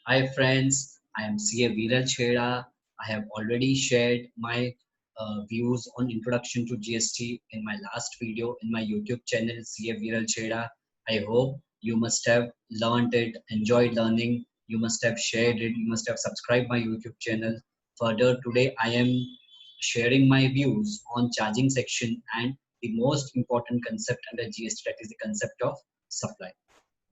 Hi friends, I am CA Viral Chheda. I have already shared my views on introduction to GST in my last video in my YouTube channel CA Viral Chheda. I hope you must have learned it, enjoyed learning. You must have shared it. You must have subscribed my YouTube channel. Further, today I am sharing my views on charging section and the most important concept under GST, that is the concept of supply.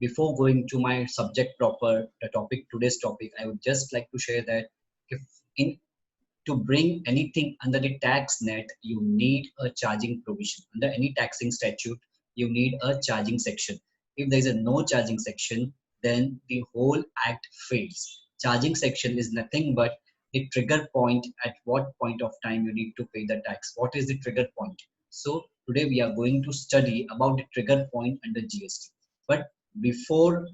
Before going to my subject proper, the topic, today's topic, I would just like to share that if in to bring anything under the tax net, you need a charging provision. Under any taxing statute, you need a charging section. If there is a no charging section, then the whole act fails. Charging section is nothing but the trigger point at what point of time you need to pay the tax. What is the trigger point? So today we are going to study about the trigger point under GST. But before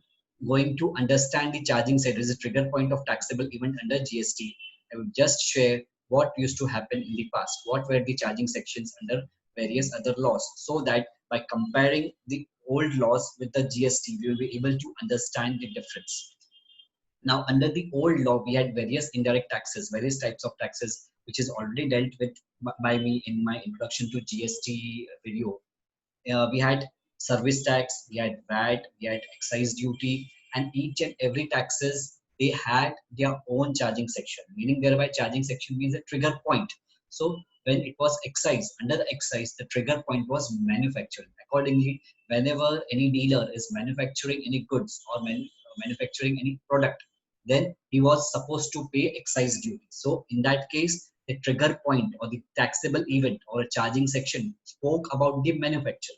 going to understand the charging side, there is a trigger point of taxable event under GST. I would just share what used to happen in the past, what were the charging sections under various other laws, so that by comparing the old laws with the GST, we will be able to understand the difference. Now, under the old law, we had various indirect taxes, various types of taxes, which is already dealt with by me in my introduction to GST video. We had service tax, we had VAT, we had excise duty, and each and every taxes they had their own charging section. Meaning thereby charging section means a trigger point. So when it was excise, under the excise, the trigger point was manufacturing. Accordingly, whenever any dealer is manufacturing any goods or manufacturing any product, then he was supposed to pay excise duty. So in that case, the trigger point or the taxable event or a charging section spoke about the manufacturer.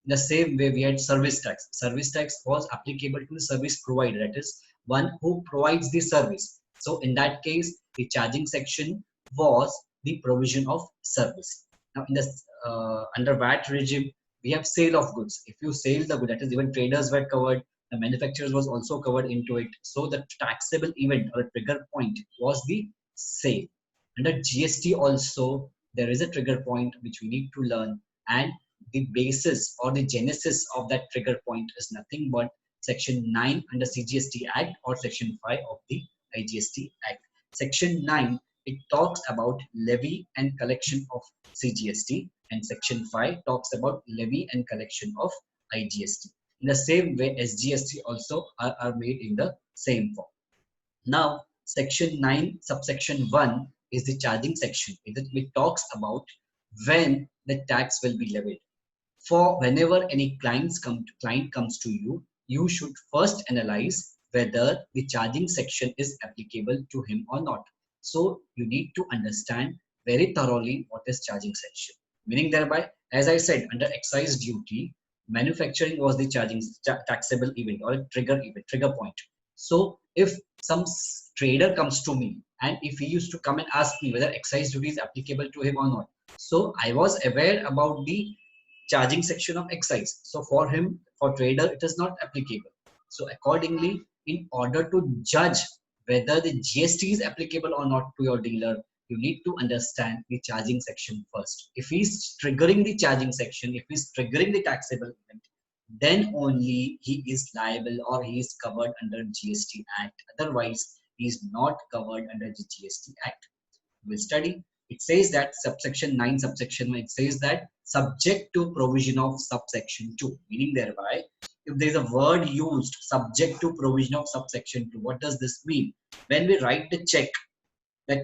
In the same way, we had service tax. Service tax was applicable to the service provider, that is, one who provides the service. So, in that case, the charging section was the provision of service. Now, in the under VAT regime, we have sale of goods. If you sell the good, that is, even traders were covered. The manufacturers was also covered into it. So, the taxable event or a trigger point was the sale. Under GST also, there is a trigger point which we need to learn, and the basis or the genesis of that trigger point is nothing but section 9 under CGST Act or section 5 of the IGST Act. Section 9, it talks about levy and collection of CGST, and section 5 talks about levy and collection of IGST. In the same way, SGST also are made in the same form. Now, section 9, subsection 1 is the charging section. It talks about when the tax will be levied. For whenever any client comes to you, you should first analyze whether the charging section is applicable to him or not. So you need to understand very thoroughly what is charging section. Meaning thereby, as I said, under excise duty, manufacturing was the taxable event or a trigger point. So if some trader comes to me and if he used to come and ask me whether excise duty is applicable to him or not, so I was aware about the charging section of excise. So for him, for trader, it is not applicable. So accordingly, in order to judge whether the GST is applicable or not to your dealer, you need to understand the charging section first. If he's triggering the charging section, if he's triggering the taxable event, then only he is liable or he is covered under GST Act. Otherwise, he is not covered under the GST Act. We'll study. It says that subsection 9, subsection 1, it says that subject to provision of subsection 2, meaning thereby, if there's a word used, subject to provision of subsection 2, what does this mean? When we write the check that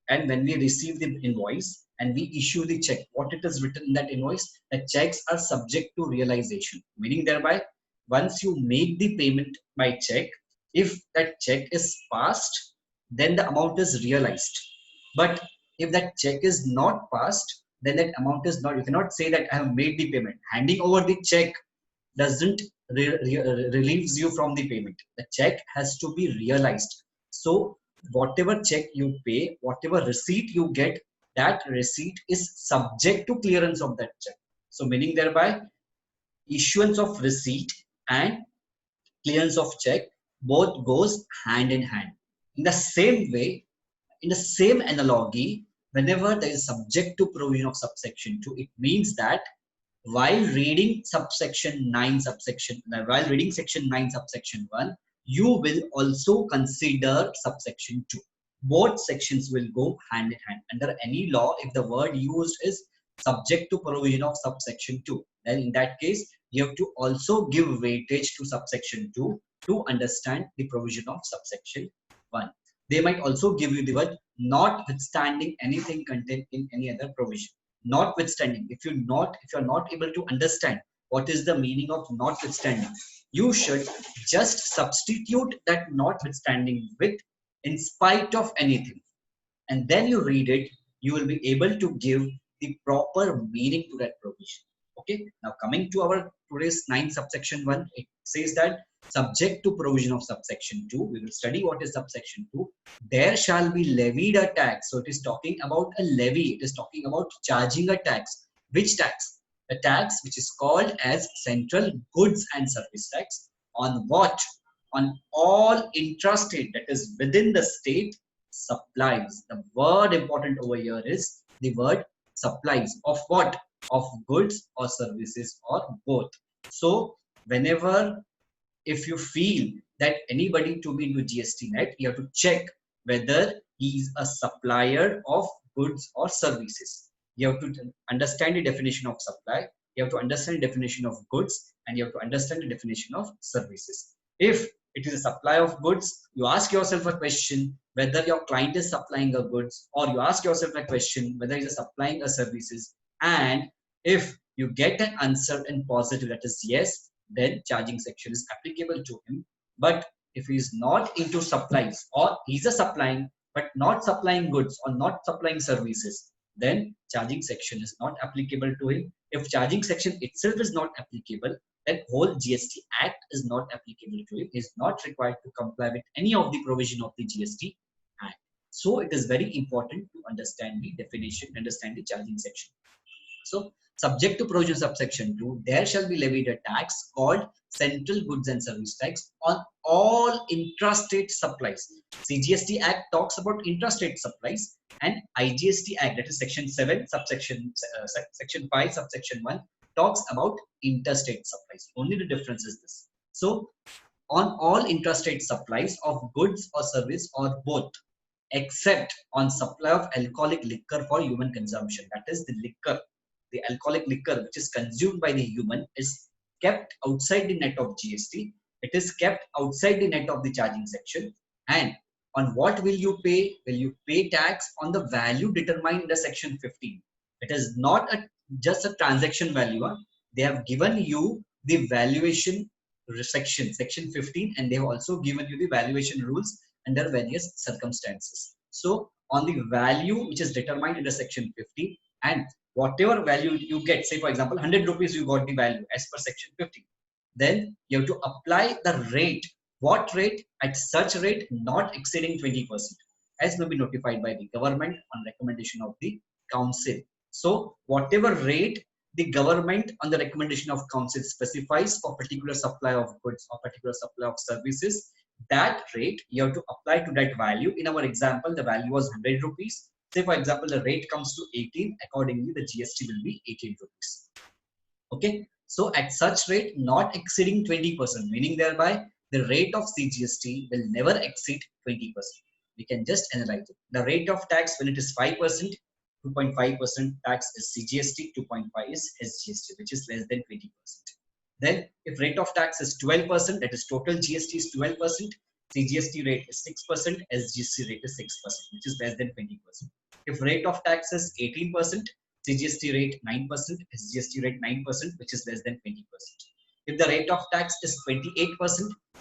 and when we receive the invoice and we issue the check, what it is written in that invoice, the checks are subject to realization, meaning thereby, once you make the payment by check, if that check is passed, then the amount is realized. But if that check is not passed, then that amount is not, you cannot say that I have made the payment. Handing over the check doesn't relieves you from the payment. The check has to be realized. So whatever check you pay, whatever receipt you get, that receipt is subject to clearance of that check. So meaning thereby, issuance of receipt and clearance of check both goes hand in hand. In the same way, in the same analogy, whenever there is subject to provision of subsection 2, it means that while reading subsection 9 subsection while reading section 9 subsection 1, you will also consider subsection 2. Both sections will go hand in hand. Under any law, if the word used is subject to provision of subsection 2, then in that case, you have to also give weightage to subsection 2 to understand the provision of subsection 1. They might also give you the word notwithstanding anything contained in any other provision. Notwithstanding, if you're not able to understand what is the meaning of notwithstanding, you should just substitute that notwithstanding with in spite of anything, and then you read it. You will be able to give the proper meaning to that provision. Okay, now coming to our today's 9 subsection 1, it says that subject to provision of subsection 2, we will study what is subsection 2. There shall be levied a tax. So it is talking about a levy. It is talking about charging a tax. Which tax? The tax which is called as central goods and service tax. On what? On all intrastate, that is within the state, supplies. The word important over here is the word supplies. Of what? Of goods or services or both. So whenever, if you feel that anybody to be into GST net, you have to check whether he is a supplier of goods or services. You have to understand the definition of supply, you have to understand the definition of goods, and you have to understand the definition of services. If it is a supply of goods, you ask yourself a question whether your client is supplying a goods, or you ask yourself a question whether he is supplying a services. And if you get an answer in positive, that is yes, then charging section is applicable to him. But if he is not into supplies, or he's a supplying but not supplying goods or not supplying services, then charging section is not applicable to him. If charging section itself is not applicable, then whole GST Act is not applicable to him. He is not required to comply with any of the provision of the GST Act. So it is very important to understand the definition, understand the charging section. So subject to provision subsection 2, there shall be levied a tax called central goods and service tax on all intrastate supplies. CGST Act talks about intrastate supplies, and IGST Act, that is section 7 subsection section 5 subsection 1, talks about interstate supplies. Only the difference is this. So on all intrastate supplies of goods or service or both, except on supply of alcoholic liquor for human consumption. That is the liquor, the alcoholic liquor which is consumed by the human is kept outside the net of GST. It is kept outside the net of the charging section. And on what will you pay? Will you pay tax on the value determined in the section 15? It is not just a transaction value. They have given you the valuation section 15, and they have also given you the valuation rules under various circumstances. So on the value which is determined in the section 15, and whatever value you get, say for example 100 rupees you got the value as per section 15, then you have to apply the rate. What rate? At such rate not exceeding 20%, as may be notified by the government on recommendation of the council. So whatever rate the government on the recommendation of council specifies for particular supply of goods or particular supply of services, that rate you have to apply to that value. In our example, the value was 100 rupees. Say for example, the rate comes to 18. Accordingly, the GST will be 18 rupees. Okay. So at such rate, not exceeding 20%, meaning thereby the rate of CGST will never exceed 20%. We can just analyze it. The rate of tax when it is 5%, 2.5% tax is CGST, 2.5 is SGST, which is less than 20%. Then if rate of tax is 12%, that is total GST is 12%, CGST rate is 6%, SGST rate is 6%, which is less than 20%. If rate of tax is 18%, CGST rate 9%, SGST rate 9%, which is less than 20%. If the rate of tax is 28%,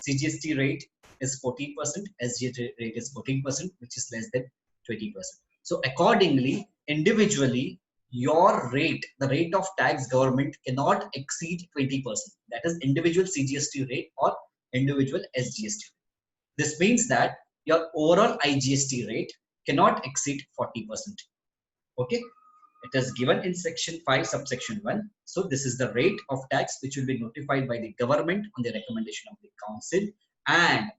CGST rate is 14%, SGST rate is 14%, which is less than 20%. So accordingly, individually, your rate, the rate of tax government cannot exceed 20%. That is individual CGST rate or individual SGST. This means that your overall IGST rate cannot exceed 40%. Okay. It is given in section 5 subsection 1. So this is the rate of tax which will be notified by the government on the recommendation of the council. And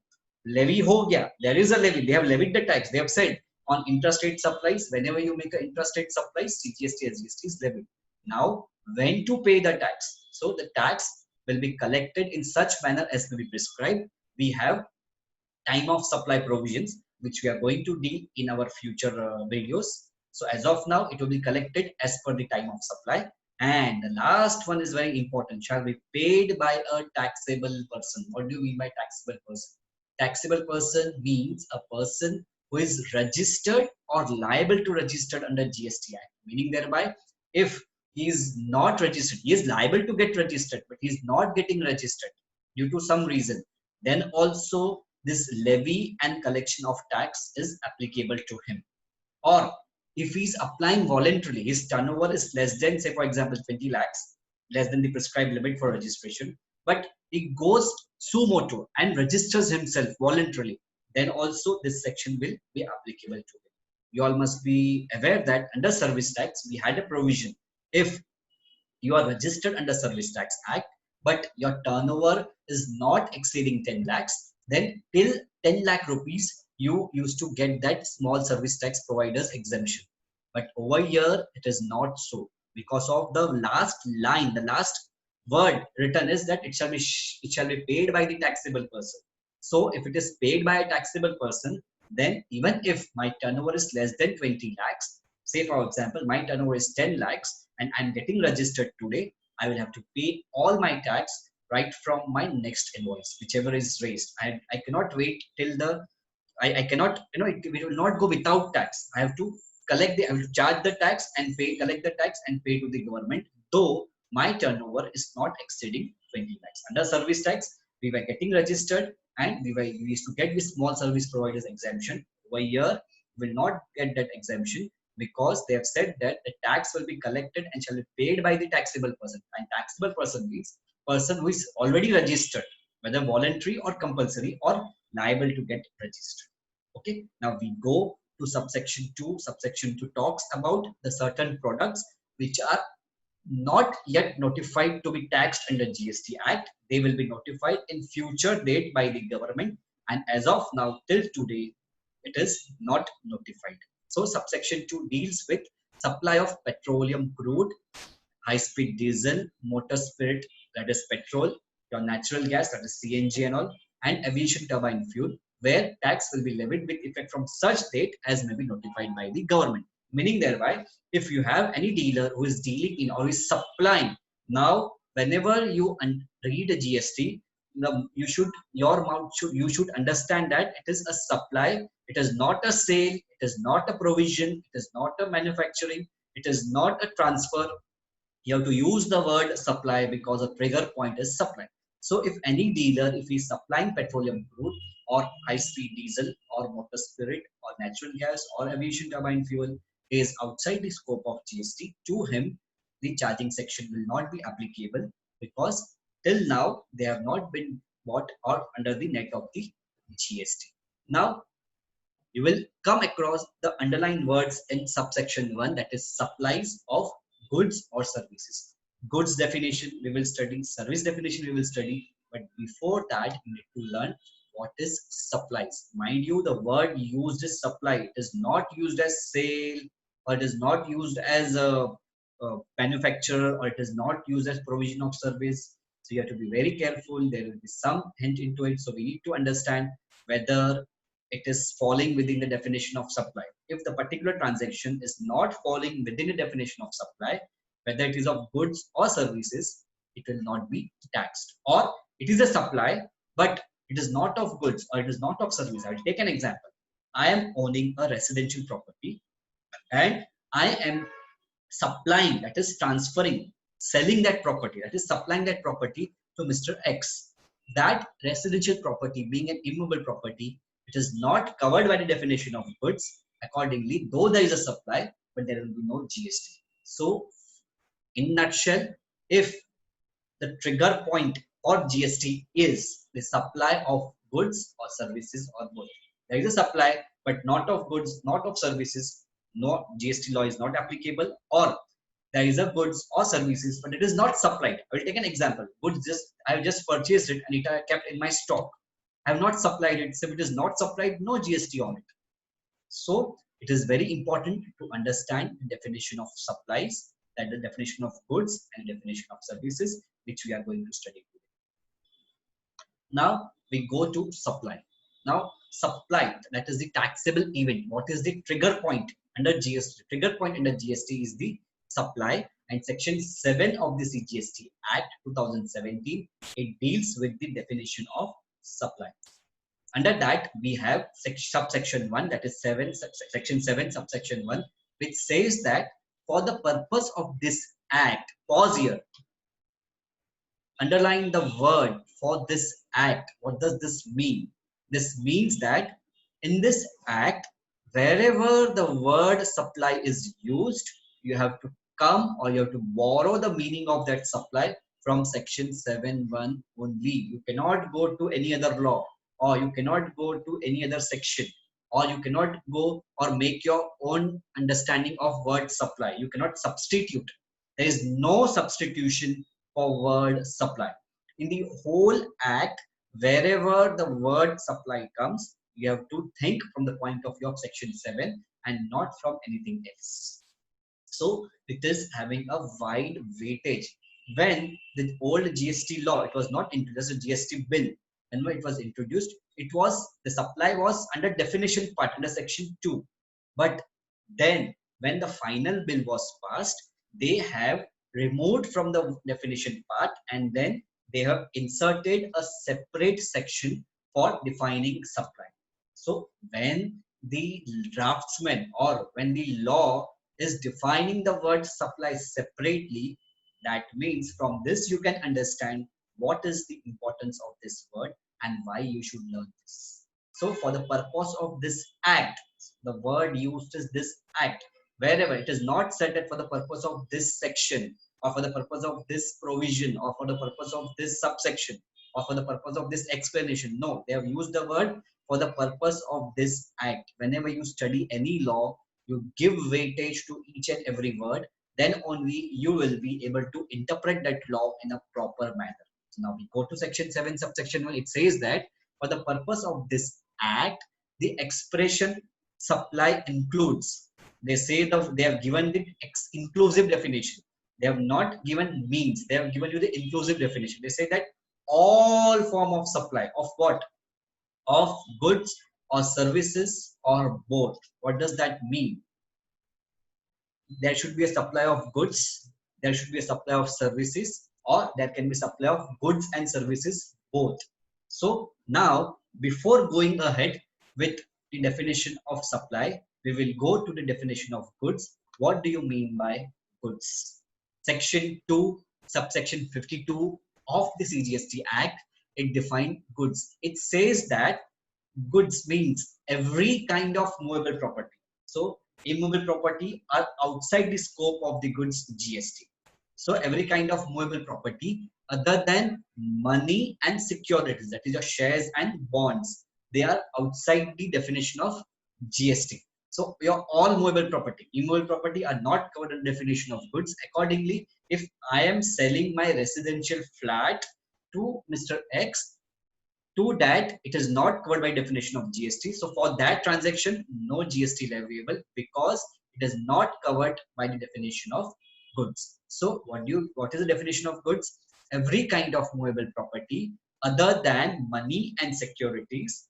levy ho gaya, there is a levy, they have levied the tax. They have said on intrastate supplies, whenever you make an intrastate supplies, CGST, SGST is levied. Now, when to pay the tax? So the tax will be collected in such manner as to be prescribed. We have time of supply provisions, which we are going to deal in our future videos. So as of now, it will be collected as per the time of supply. And the last one is very important, shall be paid by a taxable person. What do you mean by taxable person? Taxable person means a person who is registered or liable to register under GST Act. Meaning thereby, if he is not registered, he is liable to get registered, but he is not getting registered due to some reason, then also this levy and collection of tax is applicable to him. Or if he's applying voluntarily, his turnover is less than, say for example, 20 lakhs, less than the prescribed limit for registration, but he goes suo motu and registers himself voluntarily, then also this section will be applicable to him. You all must be aware that under service tax, we had a provision. If you are registered under Service Tax Act, but your turnover is not exceeding 10 lakhs, then till 10 lakh rupees, you used to get that small service tax providers exemption. But over here, it is not so, because of the last line, the last word written is that it shall be paid by the taxable person. So if it is paid by a taxable person, then even if my turnover is less than 20 lakhs, say for example, my turnover is 10 lakhs and I'm getting registered today, I will have to pay all my tax right from my next invoice, whichever is raised. I cannot wait till I cannot, it will not go without tax. I have to I will charge the tax and collect the tax and pay to the government, though my turnover is not exceeding 20 lakhs. Under service tax, we were getting registered and we used to get the small service providers exemption. Over here, will not get that exemption because they have said that the tax will be collected and shall be paid by the taxable person. And taxable person means person who is already registered, whether voluntary or compulsory or liable to get registered. Okay, now we go to subsection 2. Subsection 2 talks about the certain products which are not yet notified to be taxed under GST Act. They will be notified in future date by the government, and as of now till today it is not notified. So subsection 2 deals with supply of petroleum crude, high speed diesel, motor spirit, that is petrol, your natural gas, that is CNG and all, and aviation turbine fuel, where tax will be levied with effect from such date as may be notified by the government. Meaning thereby, if you have any dealer who is dealing in or is supplying, now whenever you read a GST, you should understand that it is a supply, it is not a sale, it is not a provision, it is not a manufacturing, it is not a transfer. You have to use the word supply because a trigger point is supply. So if any dealer, if he's supplying petroleum crude or high speed diesel or motor spirit or natural gas or aviation turbine fuel is outside the scope of GST, to him the charging section will not be applicable because till now they have not been bought or under the net of the GST. Now you will come across the underlined words in subsection 1, that is supplies of goods or services. Goods definition we will study, service definition we will study, but before that you need to learn what is supplies. Mind you, the word used is supply. It is not used as sale, or it is not used as a manufacturer, or it is not used as provision of service. So you have to be very careful. There will be some hint into it. So we need to understand whether it is falling within the definition of supply. If the particular transaction is not falling within the definition of supply, whether it is of goods or services, it will not be taxed. Or it is a supply, but it is not of goods or it is not of service. I will take an example. I am owning a residential property and I am supplying, that is transferring, selling that property, that is supplying that property to Mr. X. That residential property being an immovable property, it is not covered by the definition of goods. Accordingly, though there is a supply, but there will be no GST. So in nutshell, if the trigger point or GST is the supply of goods or services or both. There is a supply, but not of goods, not of services, no GST law is not applicable, or there is a goods or services, but it is not supplied. I will take an example. Goods, I have just purchased it and it I kept in my stock. I have not supplied it. So if it is not supplied, no GST on it. So it is very important to understand the definition of supplies, that the definition of goods and definition of services, which we are going to study today. Now we go to supply. Now, supply, that is the taxable event. What is the trigger point under GST? Trigger point under GST is the supply, and Section 7 of the CGST Act 2017, it deals with the definition of supply. Under that, we have subsection 1, that is section 7, subsection 1, which says that for the purpose of this act, pause here, underline the word for this act. What does this mean? This means that in this act, wherever the word supply is used, you have to come or you have to borrow the meaning of that supply from section 7.1 only. You cannot go to any other law, or you cannot go to any other section, or you cannot go or make your own understanding of word supply. You cannot substitute. There is no substitution for word supply. In the whole act, wherever the word supply comes, you have to think from the point of view of section 7 and not from anything else. So it is having a wide weightage. When the old GST law, it was not introduced, a GST bill, and when it was introduced, it was, the supply was under definition part under section 2. But then when the final bill was passed, they have removed from the definition part, and then they have inserted a separate section for defining supply. So when the draftsman or when the law is defining the word supply separately, that means from this you can understand what is the importance of this word and why you should learn this. So for the purpose of this act, the word used is this act. Wherever it is not said that for the purpose of this section, or for the purpose of this provision, or for the purpose of this subsection, or for the purpose of this explanation. No, they have used the word for the purpose of this act. Whenever you study any law, you give weightage to each and every word, then only you will be able to interpret that law in a proper manner. So now we go to section 7, subsection 1. It says that for the purpose of this act, the expression supply includes. They say they have given the inclusive definition. They have not given means. They have given you the inclusive definition. They say that all form of supply of what? Of goods or services or both. What does that mean? There should be a supply of goods, there should be a supply of services, or there can be supply of goods and services both. So now, before going ahead with the definition of supply, we will go to the definition of goods. What do you mean by goods? Section 2, subsection 52 of the CGST Act, it defined goods. It says that goods means every kind of movable property. So immovable property are outside the scope of the goods GST. So every kind of movable property other than money and securities, that is your shares and bonds, they are outside the definition of GST. So your all movable property, immovable property are not covered in the definition of goods. Accordingly, if I am selling my residential flat to Mr. X, to that it is not covered by definition of GST. So for that transaction, no GST leviable because it is not covered by the definition of goods. So what is the definition of goods? Every kind of movable property other than money and securities,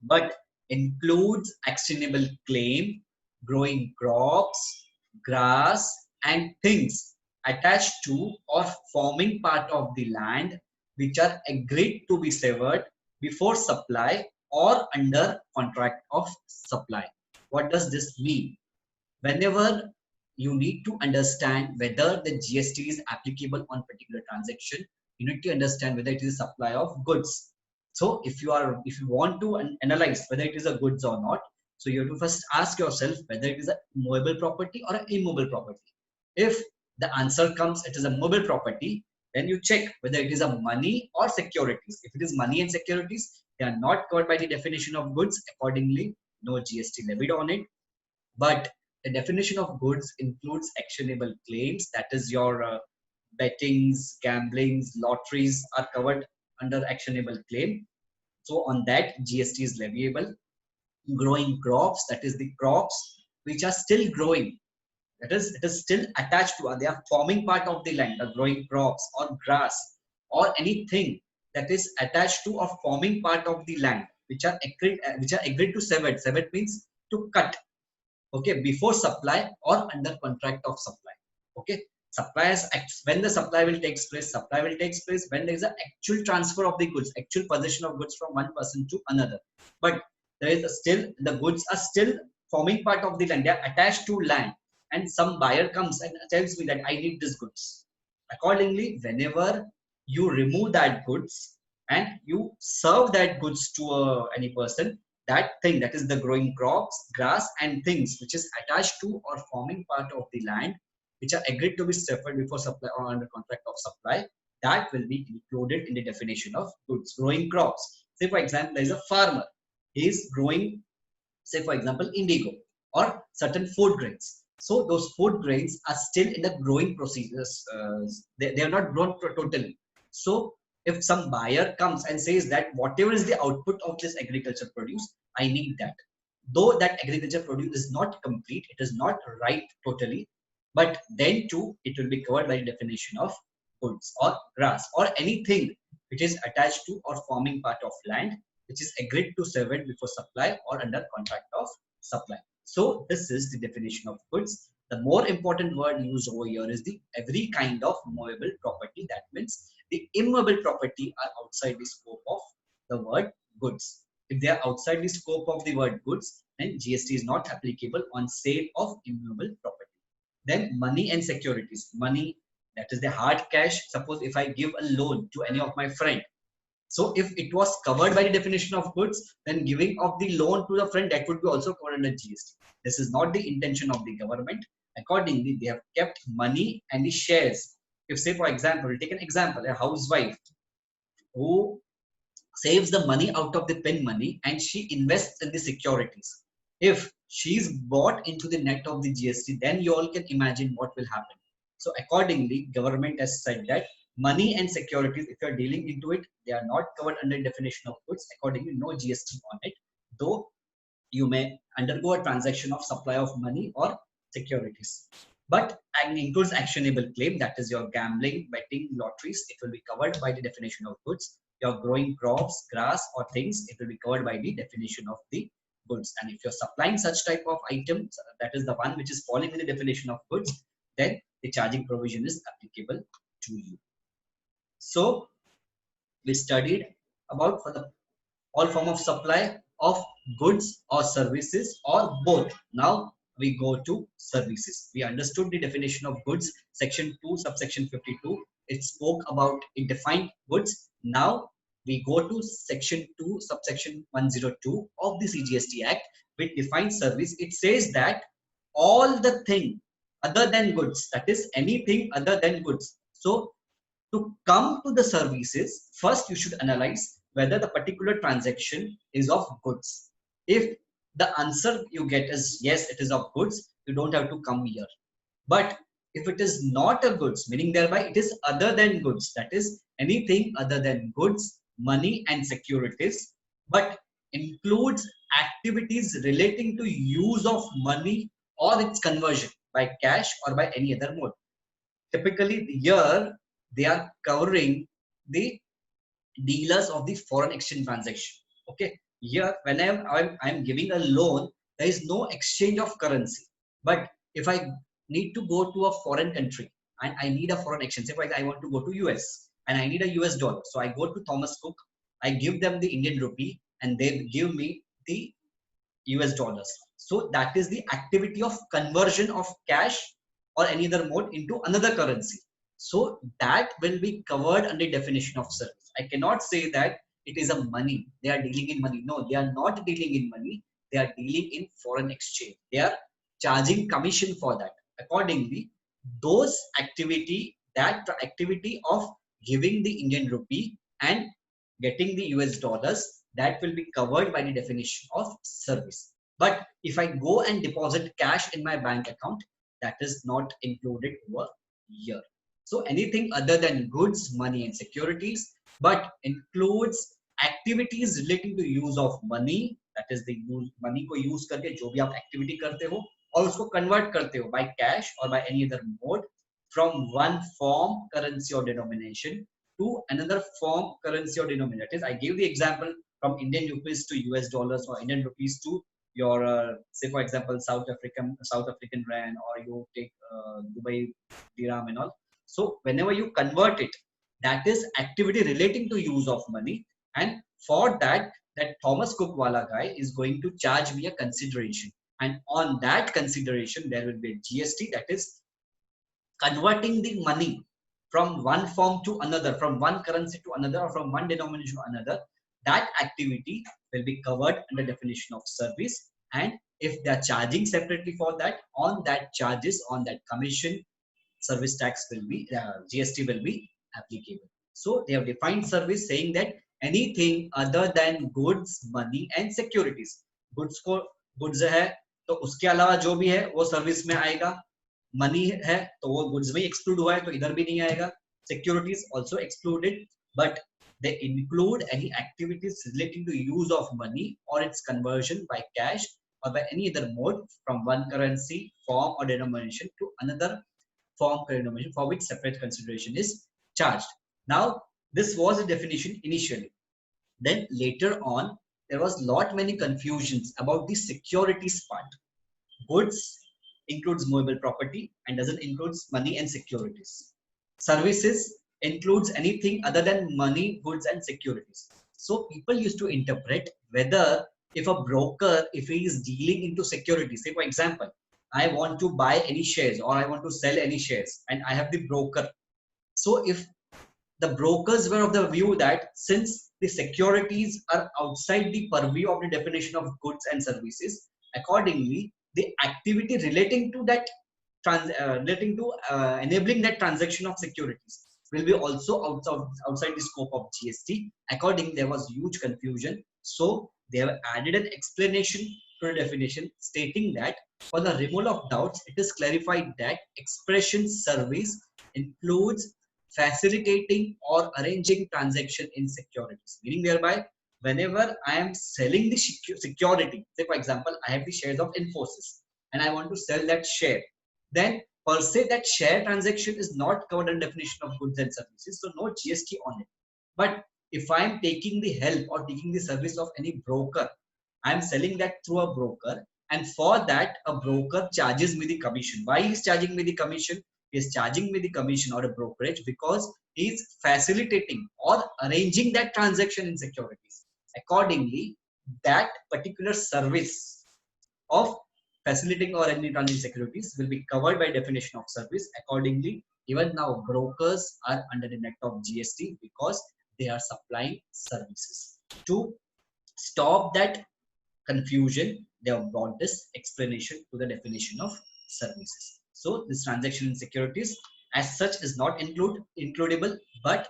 but includes actionable claim, growing crops, grass, and things attached to or forming part of the land which are agreed to be severed before supply or under contract of supply. What does this mean? Whenever you need to understand whether the GST is applicable on particular transaction, you need to understand whether it is a supply of goods. So if you want to analyze whether it is a goods or not, so you have to first ask yourself whether it is a movable property or an immovable property. If the answer comes it is a movable property, then you check whether it is a money or securities. If it is money and securities, they are not covered by the definition of goods. Accordingly, no GST levied on it. But the definition of goods includes actionable claims, that is your bettings, gamblings, lotteries are covered under actionable claim. So on that GST is leviable. Growing crops, that is the crops which are still growing, that is it is still attached to, they are forming part of the land, the growing crops or grass or anything that is attached to or forming part of the land. which are agreed to severed. Severed means to cut. Okay, before supply or under contract of supply. Okay, suppliers when the supply will takes place. Supply will takes place when there is an actual transfer of the goods, actual possession of goods from one person to another. But there is still the goods are still forming part of the land. They are attached to land, and some buyer comes and tells me that I need these goods. Accordingly, whenever you remove that goods and you serve that goods to any person, that thing, that is the growing crops, grass and things which is attached to or forming part of the land, which are agreed to be severed before supply or under contract of supply, that will be included in the definition of goods. Growing crops, say for example there is a farmer, he is growing, say for example indigo or certain food grains. So those food grains are still in the growing procedures. They are not grown totally. So if some buyer comes and says that whatever is the output of this agriculture produce, I need that. Though that agriculture produce is not complete, it is not ripe totally, but then too it will be covered by the definition of goods or grass or anything which is attached to or forming part of land, which is agreed to servant before supply or under contract of supply. So this is the definition of goods. The more important word used over here is the every kind of movable property. That means the immobile property are outside the scope of the word goods. If they are outside the scope of the word goods, then GST is not applicable on sale of immobile property. Then money and securities. Money, that is the hard cash. Suppose if I give a loan to any of my friend, so if it was covered by the definition of goods, then giving of the loan to the friend, that would be also covered under GST. This is not the intention of the government. Accordingly, they have kept money and the shares. If say for example, take an example, a housewife who saves the money out of the pin money and she invests in the securities. If she's bought into the net of the GST, then you all can imagine what will happen. So accordingly, government has said that money and securities, if you're dealing into it, they are not covered under definition of goods. Accordingly, no GST on it, though you may undergo a transaction of supply of money or securities. But includes actionable claim, that is your gambling, betting, lotteries, it will be covered by the definition of goods. Your growing crops, grass or things, it will be covered by the definition of the goods. And if you're supplying such type of items, that is the one which is falling in the definition of goods, then the charging provision is applicable to you. So we studied about for the all form of supply of goods or services or both. Now we go to services. We understood the definition of goods, section 2 subsection 52. It spoke about, it defined goods. Now we go to section 2 subsection 102 of the CGST Act, which defines service. It says that all the thing other than goods, that is anything other than goods. So to come to the services, first you should analyze whether the particular transaction is of goods. If the answer you get is yes, it is of goods, you don't have to come here. But if it is not a goods, meaning thereby it is other than goods, that is anything other than goods, money and securities, but includes activities relating to use of money or its conversion by cash or by any other mode. Typically here they are covering the dealers of the foreign exchange transaction. Okay, here when I'm giving a loan, there is no exchange of currency. But if I need to go to a foreign country and I need a foreign exchange, say for example, I want to go to US and I need a US dollar, so I go to Thomas Cook, I give them the Indian rupee and they give me the US dollars. So that is the activity of conversion of cash or any other mode into another currency. So that will be covered under definition of service. I cannot say that it is a money. They are dealing in money. No, they are not dealing in money. They are dealing in foreign exchange. They are charging commission for that. Accordingly, those activity, that activity of giving the Indian rupee and getting the US dollars, that will be covered by the definition of service. But if I go and deposit cash in my bank account, that is not included over here. So anything other than goods, money and securities, but includes activities relating to use of money, that is the use money को use करके जो भी आप activity करते हो और उसको convert करते हो by cash or by any other mode from one form, currency or denomination to another form, currency or denomination. That is, I gave the example from Indian rupees to US dollars, or Indian rupees to your say for example South African rand, or you take Dubai dirham and all. So whenever you convert it, that is activity relating to use of money, and for that Thomas Cook wala guy is going to charge me a consideration, and on that consideration there will be a GST, that is converting the money from one form to another, from one currency to another, or from one denomination to another. That activity will be covered under definition of service. And if they are charging separately for that, on that charges, on that commission, service tax will be, GST will be applicable. So they have defined service saying that anything other than goods, money and securities. Goods को goods है तो उसके अलावा जो भी है वो service में आएगा. मनी है तो वो गुड्स में एक्सक्लूड हुआ है तो इधर भी नहीं आएगा. Securities also excluded, but they include any activities relating to use of money or its conversion by cash or by any other mode from one currency form or denomination to another form or denomination for which separate consideration is charged. Now this was a definition initially. Then later on there was lot many confusions about the securities part. Goods includes movable property and doesn't include money and securities. Services includes anything other than money, goods and securities. So people used to interpret whether if a broker, if he is dealing into securities, say for example, I want to buy any shares or I want to sell any shares and I have the broker. So if the brokers were of the view that since the securities are outside the purview of the definition of goods and services, accordingly the activity relating to that enabling that transaction of securities will be also outside the scope of GST. Accordingly, there was huge confusion. So they have added an explanation to the definition stating that for the removal of doubts, it is clarified that expression service includes facilitating or arranging transaction in securities. Meaning thereby, whenever I am selling the security, say for example, I have the shares of Infosys and I want to sell that share, then per se that share transaction is not covered in definition of goods and services, so no GST on it. But if I am taking the help or taking the service of any broker, I am selling that through a broker, and for that a broker charges me the commission. Why he is charging me the commission? He is charging me the commission or a brokerage because he is facilitating or arranging that transaction in securities. Accordingly, that particular service of facilitating or any transaction securities will be covered by definition of service. Accordingly, even now brokers are under the net of GST because they are supplying services. To stop that confusion, they have brought this explanation to the definition of services. So this transaction in securities as such is not includable, but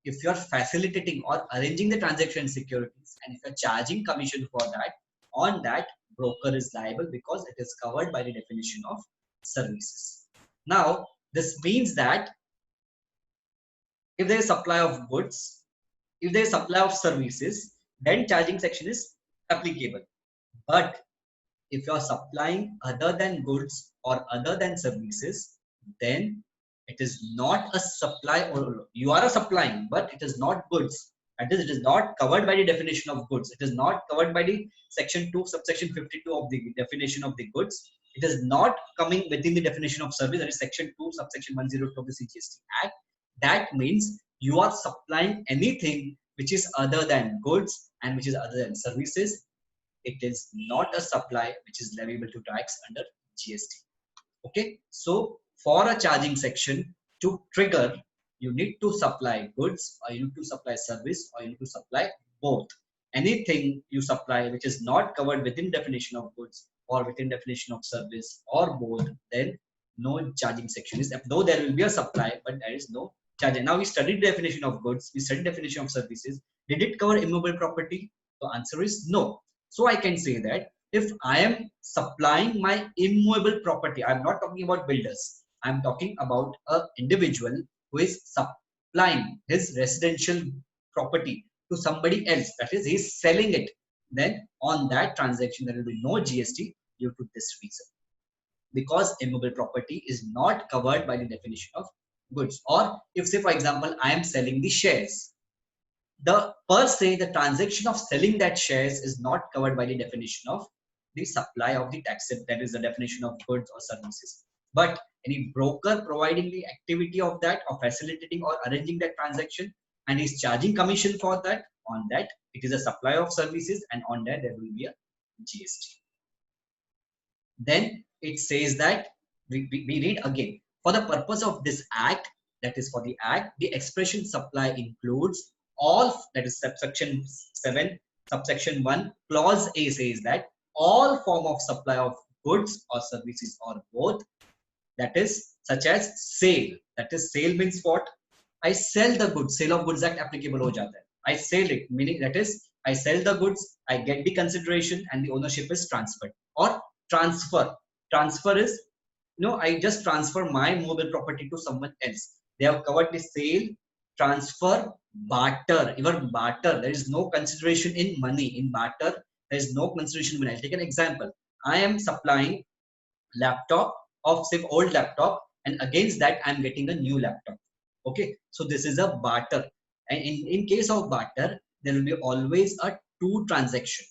if you are facilitating or arranging the transaction in securities and if you are charging commission for that, on that broker is liable because it is covered by the definition of services. Now this means that if there is supply of goods, if there is supply of services, then charging section is applicable. But if you are supplying other than goods or other than services, then it is not a supply, or you are a supplying, but it is not goods. That is, it is not covered by the definition of goods. It is not covered by the section 2 subsection 52 of the definition of the goods. It is not coming within the definition of service, that is section 2 subsection 102 of the CGST Act. That means you are supplying anything which is other than goods and which is other than services. It is not a supply which is leviable to tax under GST. Okay, so for a charging section to trigger, you need to supply goods or you need to supply service or you need to supply both. Anything you supply which is not covered within definition of goods or within definition of service or both, then no charging section is, though there will be a supply, but there is no charging. Now we studied definition of goods, we studied definition of services. Did it cover immovable property? The answer is no. So I can say that if I am supplying my immovable property, I'm not talking about builders. I'm talking about an individual who is supplying his residential property to somebody else. That is, he's selling it. Then on that transaction, there will be no GST due to this reason. Because immovable property is not covered by the definition of goods. Or if, say, for example, I am selling the shares. the per se, the transaction of selling that shares is not covered by the definition of the supply of the taxable, that is the definition of goods or services. But any broker providing the activity of that or facilitating or arranging that transaction and is charging commission for that, on that it is a supply of services, and on that there will be a GST. Then it says that we read again, for the purpose of this act, that is for the act, the expression supply includes all, that is subsection 7, subsection 1, clause A says that all form of supply of goods or services or both, that is such as sale, that is sale means what, I sell the goods, sale of goods act applicable ho jata hai, I sell it, meaning that is I sell the goods, I get the consideration and the ownership is transferred. Or transfer, transfer is, I just transfer my mobile property to someone else. They have covered the sale, transfer, barter. Even barter, there is no consideration in money. In barter, there is no consideration in money. I'll take an example. I am supplying laptop of say old laptop, and against that I'm getting a new laptop. Okay, so this is a barter, and in case of barter, there will be always a two transaction.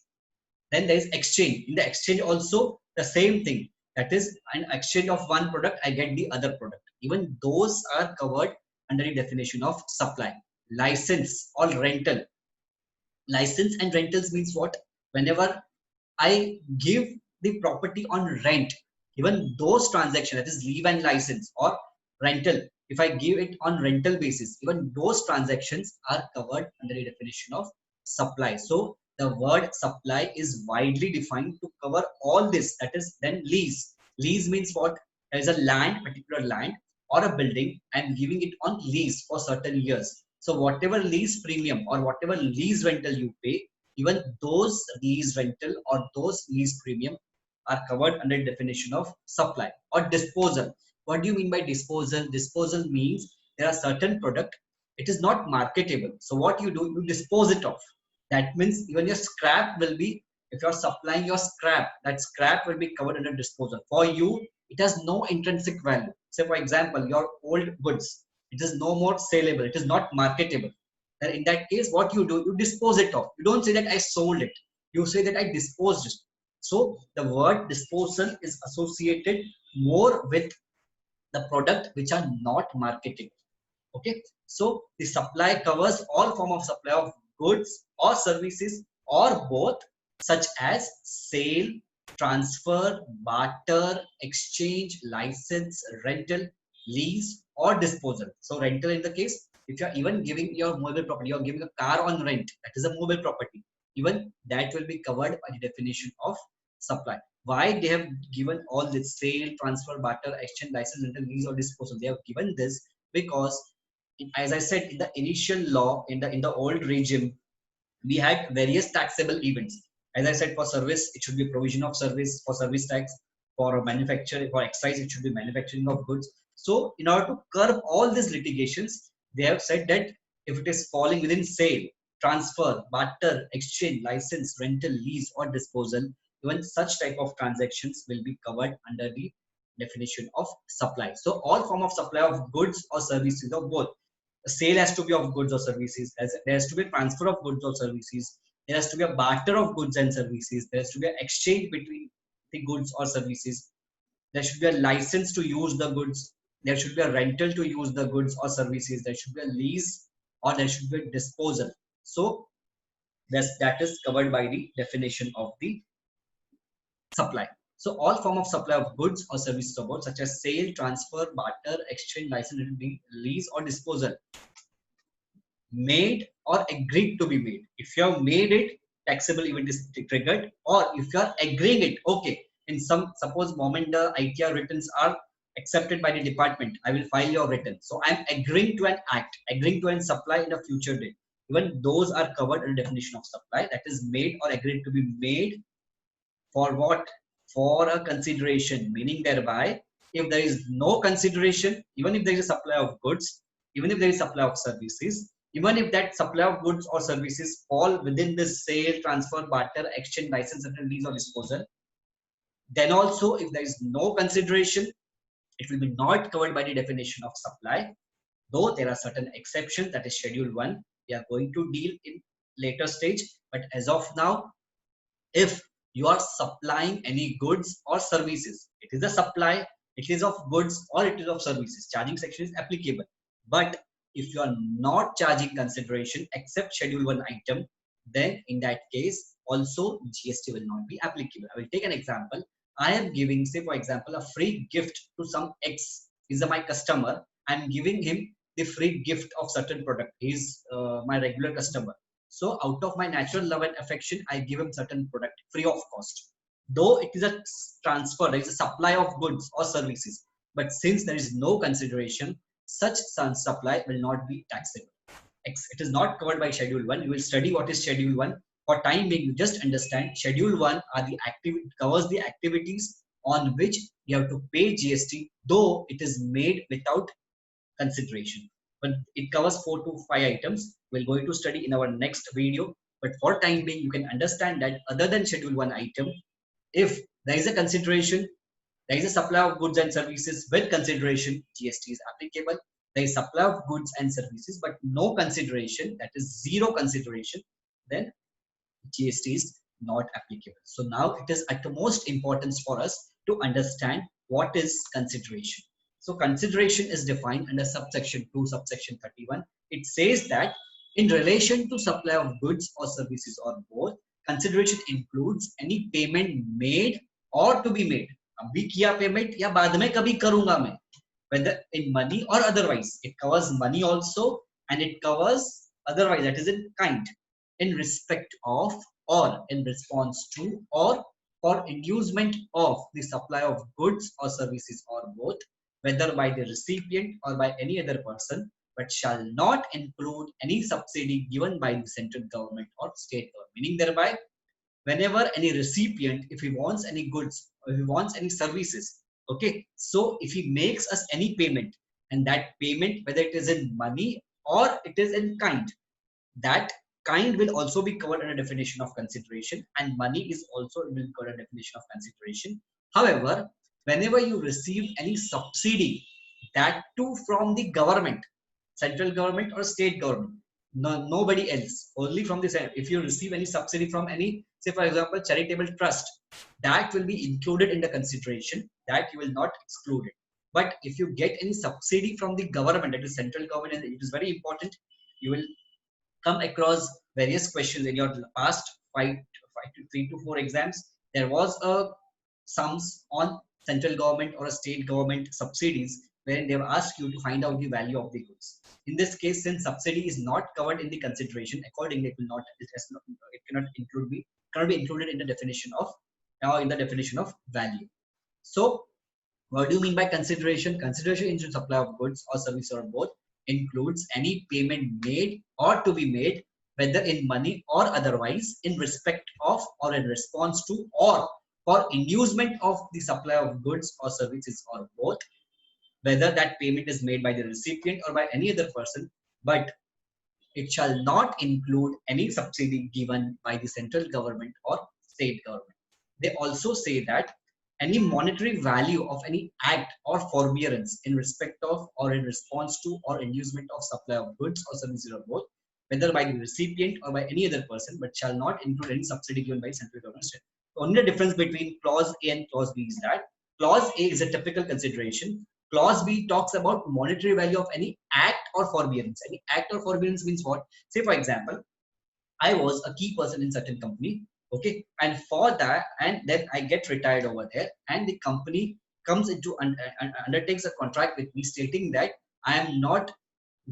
Then there is exchange. In the exchange also the same thing, that is an exchange of one product, I get the other product. Even those are covered under the definition of supply. License or rental. License and rentals means what, whenever I give the property on rent, even those transactions, that is leave and license or rental, if I give it on rental basis, even those transactions are covered under the definition of supply. So the word supply is widely defined to cover all this. That is then lease. Lease means what? There is a land, particular land or a building, and giving it on lease for certain years. So whatever lease premium or whatever lease rental you pay, even those lease rental or those lease premium are covered under the definition of supply. Or disposal. What do you mean by disposal? Disposal means there are certain product, it is not marketable. So what you do, you dispose it off. That means even your scrap will be, if you're supplying your scrap, that scrap will be covered under disposal. For you, it has no intrinsic value. Say for example, your old goods, it is no more saleable, it is not marketable. And in that case, what you do, you dispose it off. You don't say that I sold it. You say that I disposed it. So the word disposal is associated more with the product which are not marketable. Okay. So the supply covers all form of supply of goods or services or both, such as sale, transfer, barter, exchange, license, rental, lease, or disposal. So rental in the case, if you are even giving your mobile property, you are giving a car on rent, that is a mobile property. Even that will be covered by the definition of supply. Why they have given all this sale, transfer, barter, exchange, license, rental, lease, or disposal? They have given this because, as I said, in the initial law, in the old regime, we had various taxable events. As I said, for service, it should be provision of service, for service tax, for manufacturing, for excise, it should be manufacturing of goods. So in order to curb all these litigations, they have said that if it is falling within sale, transfer, barter, exchange, license, rental, lease, or disposal, even such type of transactions will be covered under the definition of supply. So all form of supply of goods or services of both. A sale has to be of goods or services. There has to be a transfer of goods or services. There has to be a barter of goods and services. There has to be an exchange between the goods or services. There should be a license to use the goods. There should be a rental to use the goods or services. There should be a lease, or there should be a disposal. So that is covered by the definition of the supply. So all form of supply of goods or services of both, such as sale, transfer, barter, exchange, license, lease, or disposal, made or agreed to be made. If you have made it, taxable event is triggered. Or if you are agreeing it, okay, in some, suppose moment the ITR returns are accepted by the department, I will file your return. So I am agreeing to an act, agreeing to an supply in a future date. Even those are covered in the definition of supply, that is made or agreed to be made. For what? For a consideration, meaning thereby, if there is no consideration, even if there is a supply of goods, even if there is supply of services, even if that supply of goods or services fall within this sale, transfer, barter, exchange, license, lease, or disposal, then also if there is no consideration, it will be not covered by the definition of supply, though there are certain exceptions, that is schedule 1. we are going to deal in later stage. But as of now, if you are supplying any goods or services, it is a supply, it is of goods or it is of services, charging section is applicable. But if you are not charging consideration except schedule 1 item, then in that case also GST will not be applicable. I will take an example. I am giving, say for example, a free gift to some X. Is my customer. I am giving him the free gift of certain product. He is my regular customer. So out of my natural love and affection, I give him certain product free of cost. Though it is a transfer, there is a supply of goods or services. But since there is no consideration, such supply will not be taxable. It is not covered by Schedule 1. You will study what is Schedule 1. For time being, you just understand Schedule 1 are the covers the activities on which you have to pay GST, though it is made without consideration. But it covers 4 to 5 items. We're going to study in our next video. But for time being, you can understand that other than Schedule 1 item, if there is a consideration, there is a supply of goods and services with consideration, GST is applicable. There is supply of goods and services, but no consideration, that is zero consideration, then GST is not applicable. So now it is at the most importance for us to understand what is consideration. So consideration is defined under subsection 2, subsection 31. It says that in relation to supply of goods or services or both, consideration includes any payment made or to be made. अभी किया payment या बाद में कभी करूंगा मैं, whether in money or otherwise. It covers money also and it covers otherwise, that is in kind, in respect of or in response to or for inducement of the supply of goods or services or both, whether by the recipient or by any other person, but shall not include any subsidy given by the central government or state government. Meaning thereby, whenever any recipient, if he wants any goods or if he wants any services, okay, so if he makes us any payment, and that payment, whether it is in money or it is in kind, that kind will also be covered under definition of consideration, and money is also will cover a definition of consideration. However, whenever you receive any subsidy, that too from the government, central government or state government, nobody else, only from the center. If you receive any subsidy from any, say for example, charitable trust, that will be included in the consideration, that you will not exclude it. But if you get any subsidy from the government, that is central government, and it is very important, you will come across various questions in your past 3 to 4 exams. There was a sums on central government or a state government subsidies wherein they have asked you to find out the value of the goods. In this case, since subsidy is not covered in the consideration, accordingly it cannot be included in the definition of value. So what do you mean by consideration? Consideration into supply of goods or service or both includes any payment made or to be made, whether in money or otherwise, in respect of or in response to or for inducement of the supply of goods or services or both, whether that payment is made by the recipient or by any other person, but it shall not include any subsidy given by the central government or state government. They also say that any monetary value of any act or forbearance in respect of or in response to or inducement of supply of goods or services or both, whether by the recipient or by any other person, but shall not include any subsidy given by central government. The only difference between clause A and clause B is that clause A is a typical consideration. Clause B talks about monetary value of any act or forbearance. Any act or forbearance means what? Say for example, I was a key person in certain company, okay, and for that, and then I get retired over there, and the company comes into undertakes a contract with me stating that I am not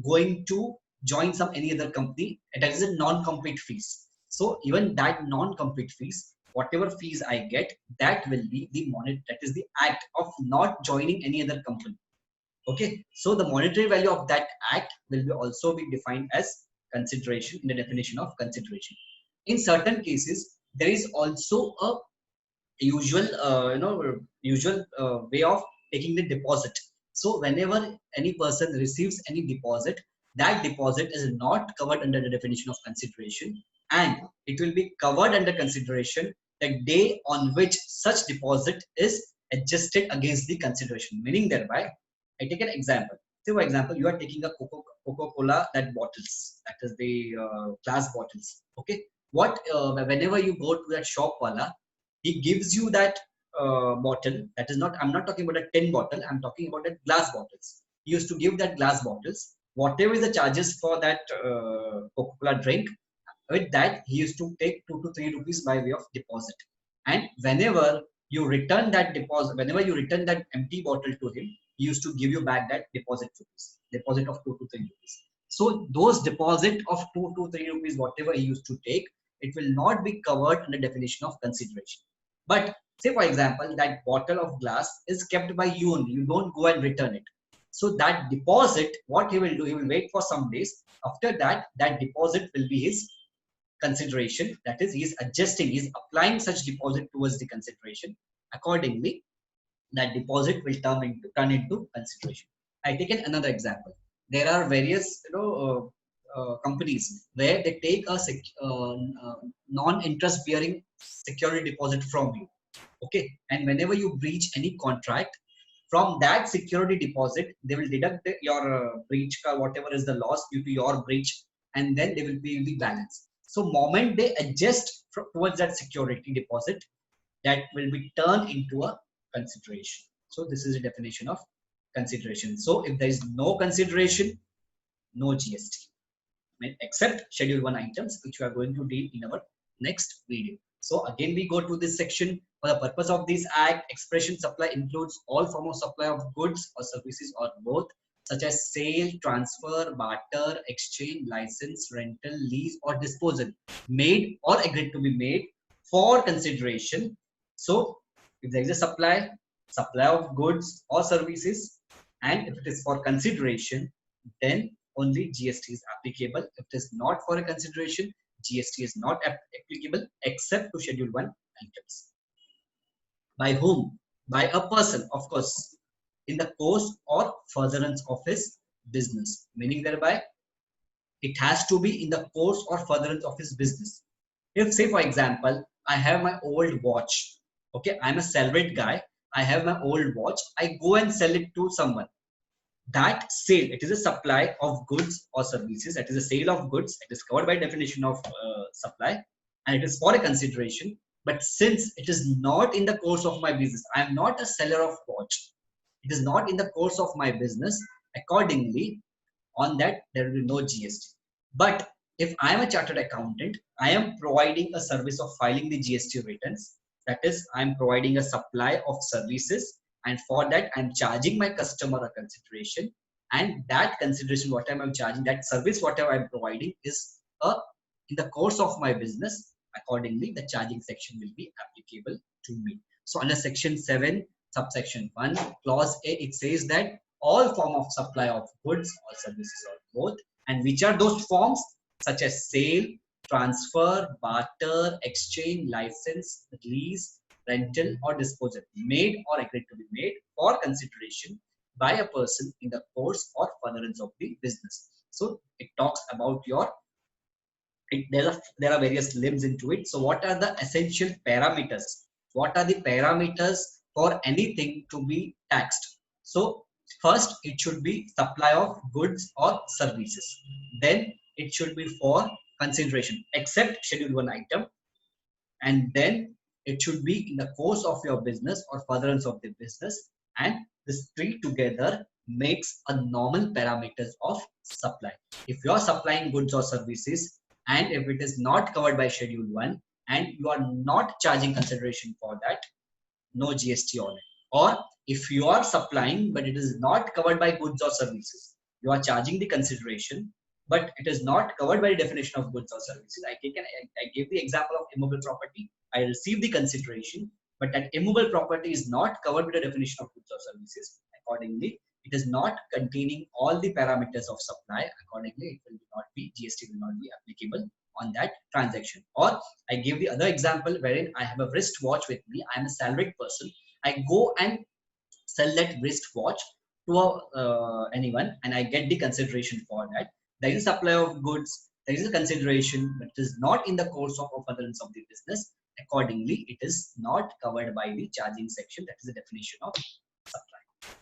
going to join any other company. That is a non-compete fees. So even that non-compete fees, whatever fees I get, that will be the that is the act of not joining any other company. Okay, so the monetary value of that act will be also be defined as consideration in the definition of consideration. In certain cases, there is also a usual way of taking the deposit. So whenever any person receives any deposit, that deposit is not covered under the definition of consideration, and it will be covered under consideration the day on which such deposit is adjusted against the consideration. Meaning thereby, I take an example. Say for example, you are taking a Coca-Cola, that bottles, that is the glass bottles. Okay, what whenever you go to that shop wala, he gives you that bottle. That is not, I'm not talking about a tin bottle, I'm talking about that glass bottles. He used to give that glass bottles. Whatever is the charges for that Coca-Cola drink, with that he used to take 2 to 3 rupees by way of deposit. And whenever you return that deposit, whenever you return that empty bottle to him, he used to give you back that deposit of 2 to 3 rupees. So those deposit of 2 to 3 rupees, whatever he used to take, it will not be covered under definition of consideration. But say for example, that bottle of glass is kept by you only, you don't go and return it. So that deposit, what he will do, he will wait for some days. After that, that deposit will be his consideration. That is, he is adjusting, he is applying such deposit towards the consideration. Accordingly, that deposit will turn into consideration. I taken another example. There are various companies where they take a non-interest bearing security deposit from you. Okay, and whenever you breach any contract, from that security deposit they will deduct your breach, whatever is the loss due to your breach, and then they will pay the balance. So moment they adjust towards that security deposit, that will be turned into a consideration. So this is a definition of consideration. So if there is no consideration, no GST, except schedule 1 items, which we are going to deal in our next video. So again, we go to this section. For the purpose of this act, expression supply includes all form of supply of goods or services or both, such as sale, transfer, barter, exchange, license, rental, lease, or disposal, made or agreed to be made for consideration. So if there is a supply of goods or services, and if it is for consideration, then only GST is applicable. If it is not for a consideration, GST is not applicable except to schedule 1 items. By whom? By a person, of course, in the course or furtherance of his business. Meaning thereby, it has to be in the course or furtherance of his business. If, say for example, I have my old watch. Okay, I'm a salaried guy. I have my old watch. I go and sell it to someone. That sale, it is a supply of goods or services. That is a sale of goods. It is covered by definition of supply, and it is for a consideration. But since it is not in the course of my business, I am not a seller of watch. It is not in the course of my business. Accordingly, on that there will be no GST. But if I am a chartered accountant, I am providing a service of filing the GST returns. That is, I am providing a supply of services, and for that I'm charging my customer a consideration, and that consideration, whatever I'm charging, that service whatever I'm providing is in the course of my business. Accordingly, the charging section will be applicable to me. So under section 7 subsection 1 clause A, it says that all form of supply of goods or services or both, and which are those forms, such as sale, transfer, barter, exchange, license, lease, rental, or disposal, made or agreed to be made for consideration by a person in the course or furtherance of the business. So it talks about your, there are various limbs into it. So what are the essential parameters? What are the parameters for anything to be taxed? So first, it should be supply of goods or services. Then it should be for consideration, except schedule 1 item. And then it should be in the course of your business or furtherance of the business. And this three together makes a normal parameters of supply. If you are supplying goods or services, and if it is not covered by schedule 1 and you are not charging consideration for that, no GST on it. Or if you are supplying but it is not covered by goods or services, you are charging the consideration but it is not covered by the definition of goods or services. I gave the example of immobile property. I receive the consideration, but that immobile property is not covered with the definition of goods or services. Accordingly, it is not containing all the parameters of supply. Accordingly, it will not be, GST will not be applicable on that transaction. Or I give the other example wherein I have a wristwatch with me. I am a salaried person. I go and sell that wristwatch to anyone, and I get the consideration for that. There is a supply of goods, there is a consideration, but it is not in the course of furtherance of the business. Accordingly, it is not covered by the charging section. That is the definition of supply.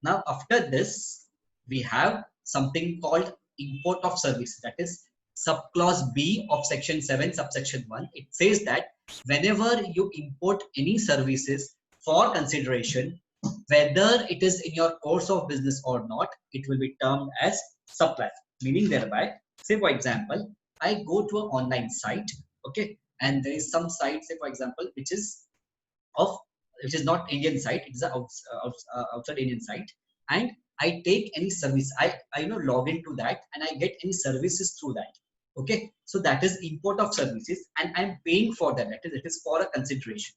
Now, after this, we have something called import of service. That is subclause B of section 7, subsection 1. It says that whenever you import any services for consideration, whether it is in your course of business or not, it will be termed as supply. Meaning thereby, say for example, I go to an online site, okay, and there is some site, say for example, of which is not Indian site, it is a outside Indian site, and I take any service, I log into that and I get any services through that. Okay, so that is import of services, and I'm paying for that. That is, it is for a consideration.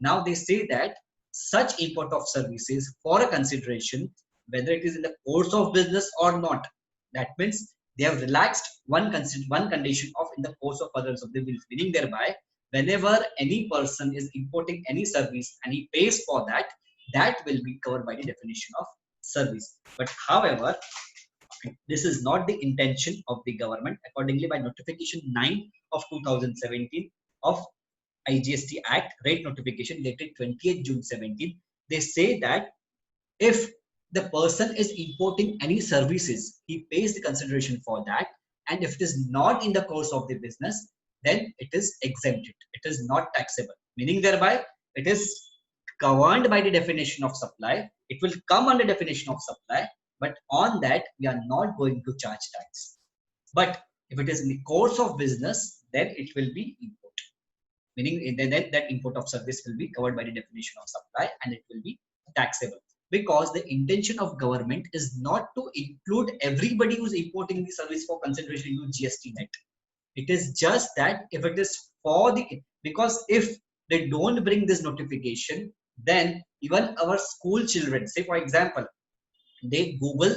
Now they say that such import of services for a consideration, whether it is in the course of business or not, that means they have relaxed one condition of in the course of others of the business, meaning thereby whenever any person is importing any service and he pays for that, that will be covered by the definition of service. But however, this is not the intention of the government. Accordingly, by notification 9 of 2017 of IGST Act, rate notification dated 20th June 17, they say that if the person is importing any services, he pays the consideration for that. And if it is not in the course of the business, then it is exempted. It is not taxable. Meaning thereby, it is governed by the definition of supply. It will come under definition of supply, but on that, we are not going to charge tax. But if it is in the course of business, then it will be import. Meaning then that import of service will be covered by the definition of supply and it will be taxable. Because the intention of government is not to include everybody who's importing the service for consideration into GST net. It is just that if it is for the, because if they don't bring this notification, then even our school children, say for example, they Google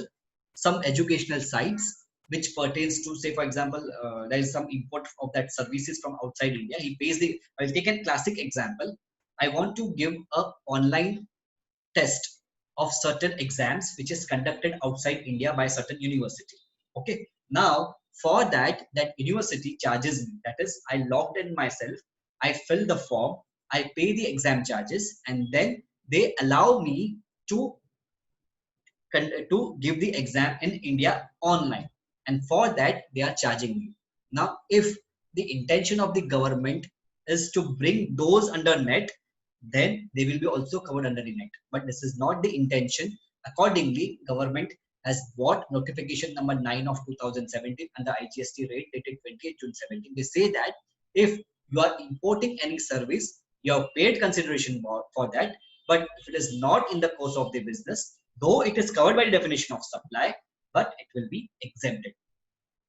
some educational sites which pertains to, say for example, there is some import of that services from outside India. He pays the, I'll take a classic example. I want to give a online test of certain exams which is conducted outside India by certain university. Okay, now for that university charges me. That is, I logged in myself, I fill the form, I pay the exam charges, and then they allow me to give the exam in India online, and for that they are charging me. Now, if the intention of the government is to bring those under net, then they will be also covered under the net. But this is not the intention. Accordingly, government has brought notification number 9 of 2017 and the IGST rate dated 20th June 17. They say that if you are importing any service, you have paid consideration for that. But if it is not in the course of the business, though it is covered by the definition of supply, but it will be exempted.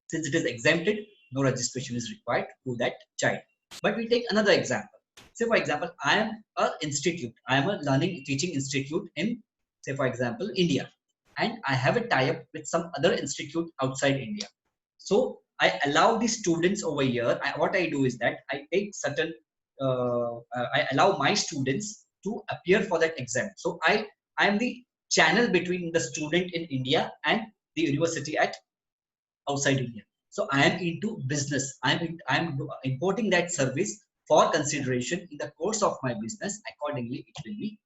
Since it is exempted, no registration is required to that child. But we take another example. Say for example, I am an institute. I am a learning teaching institute in, say for example, India. And I have a tie-up with some other institute outside India. So I allow the students over here. What I do is that I take certain, I allow my students to appear for that exam. So I am the channel between the student in India and the university at outside India. So I am into business. I'm importing that service for consideration in the course of my business. Accordingly, it will be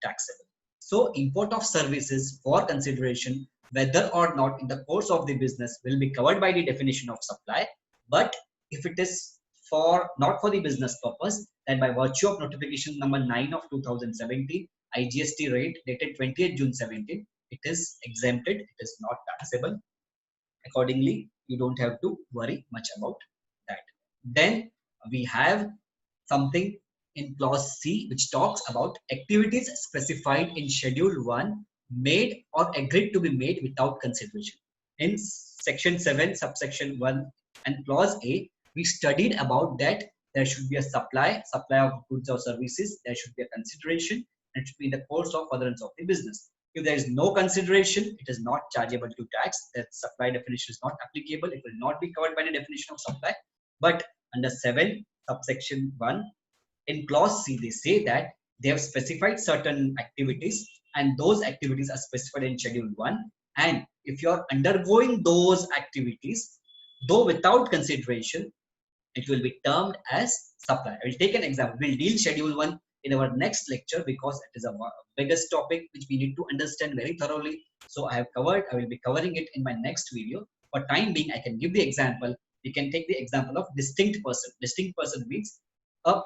taxable. So import of services for consideration, whether or not in the course of the business, will be covered by the definition of supply. But if it is for not for the business purpose, then by virtue of notification number 9 of 2017, IGST rate dated 20th June 17, it is exempted. It is not taxable. Accordingly, you don't have to worry much about that. Then we have something in clause C which talks about activities specified in schedule 1 made or agreed to be made without consideration. In section 7 subsection 1 and clause A, we studied about that there should be a supply of goods or services, there should be a consideration, and it should be in the course of furtherance of the business. If there is no consideration, it is not chargeable to tax. That supply definition is not applicable. It will not be covered by the definition of supply. But under 7 subsection 1 in clause C, they say that they have specified certain activities and those activities are specified in schedule 1. And if you are undergoing those activities, though without consideration, it will be termed as supply. I will take an example. We'll deal schedule 1 in our next lecture, because it is a biggest topic which we need to understand very thoroughly. So I will be covering it in my next video. For time being, I can give the example. We can take the example of distinct person. Distinct person means a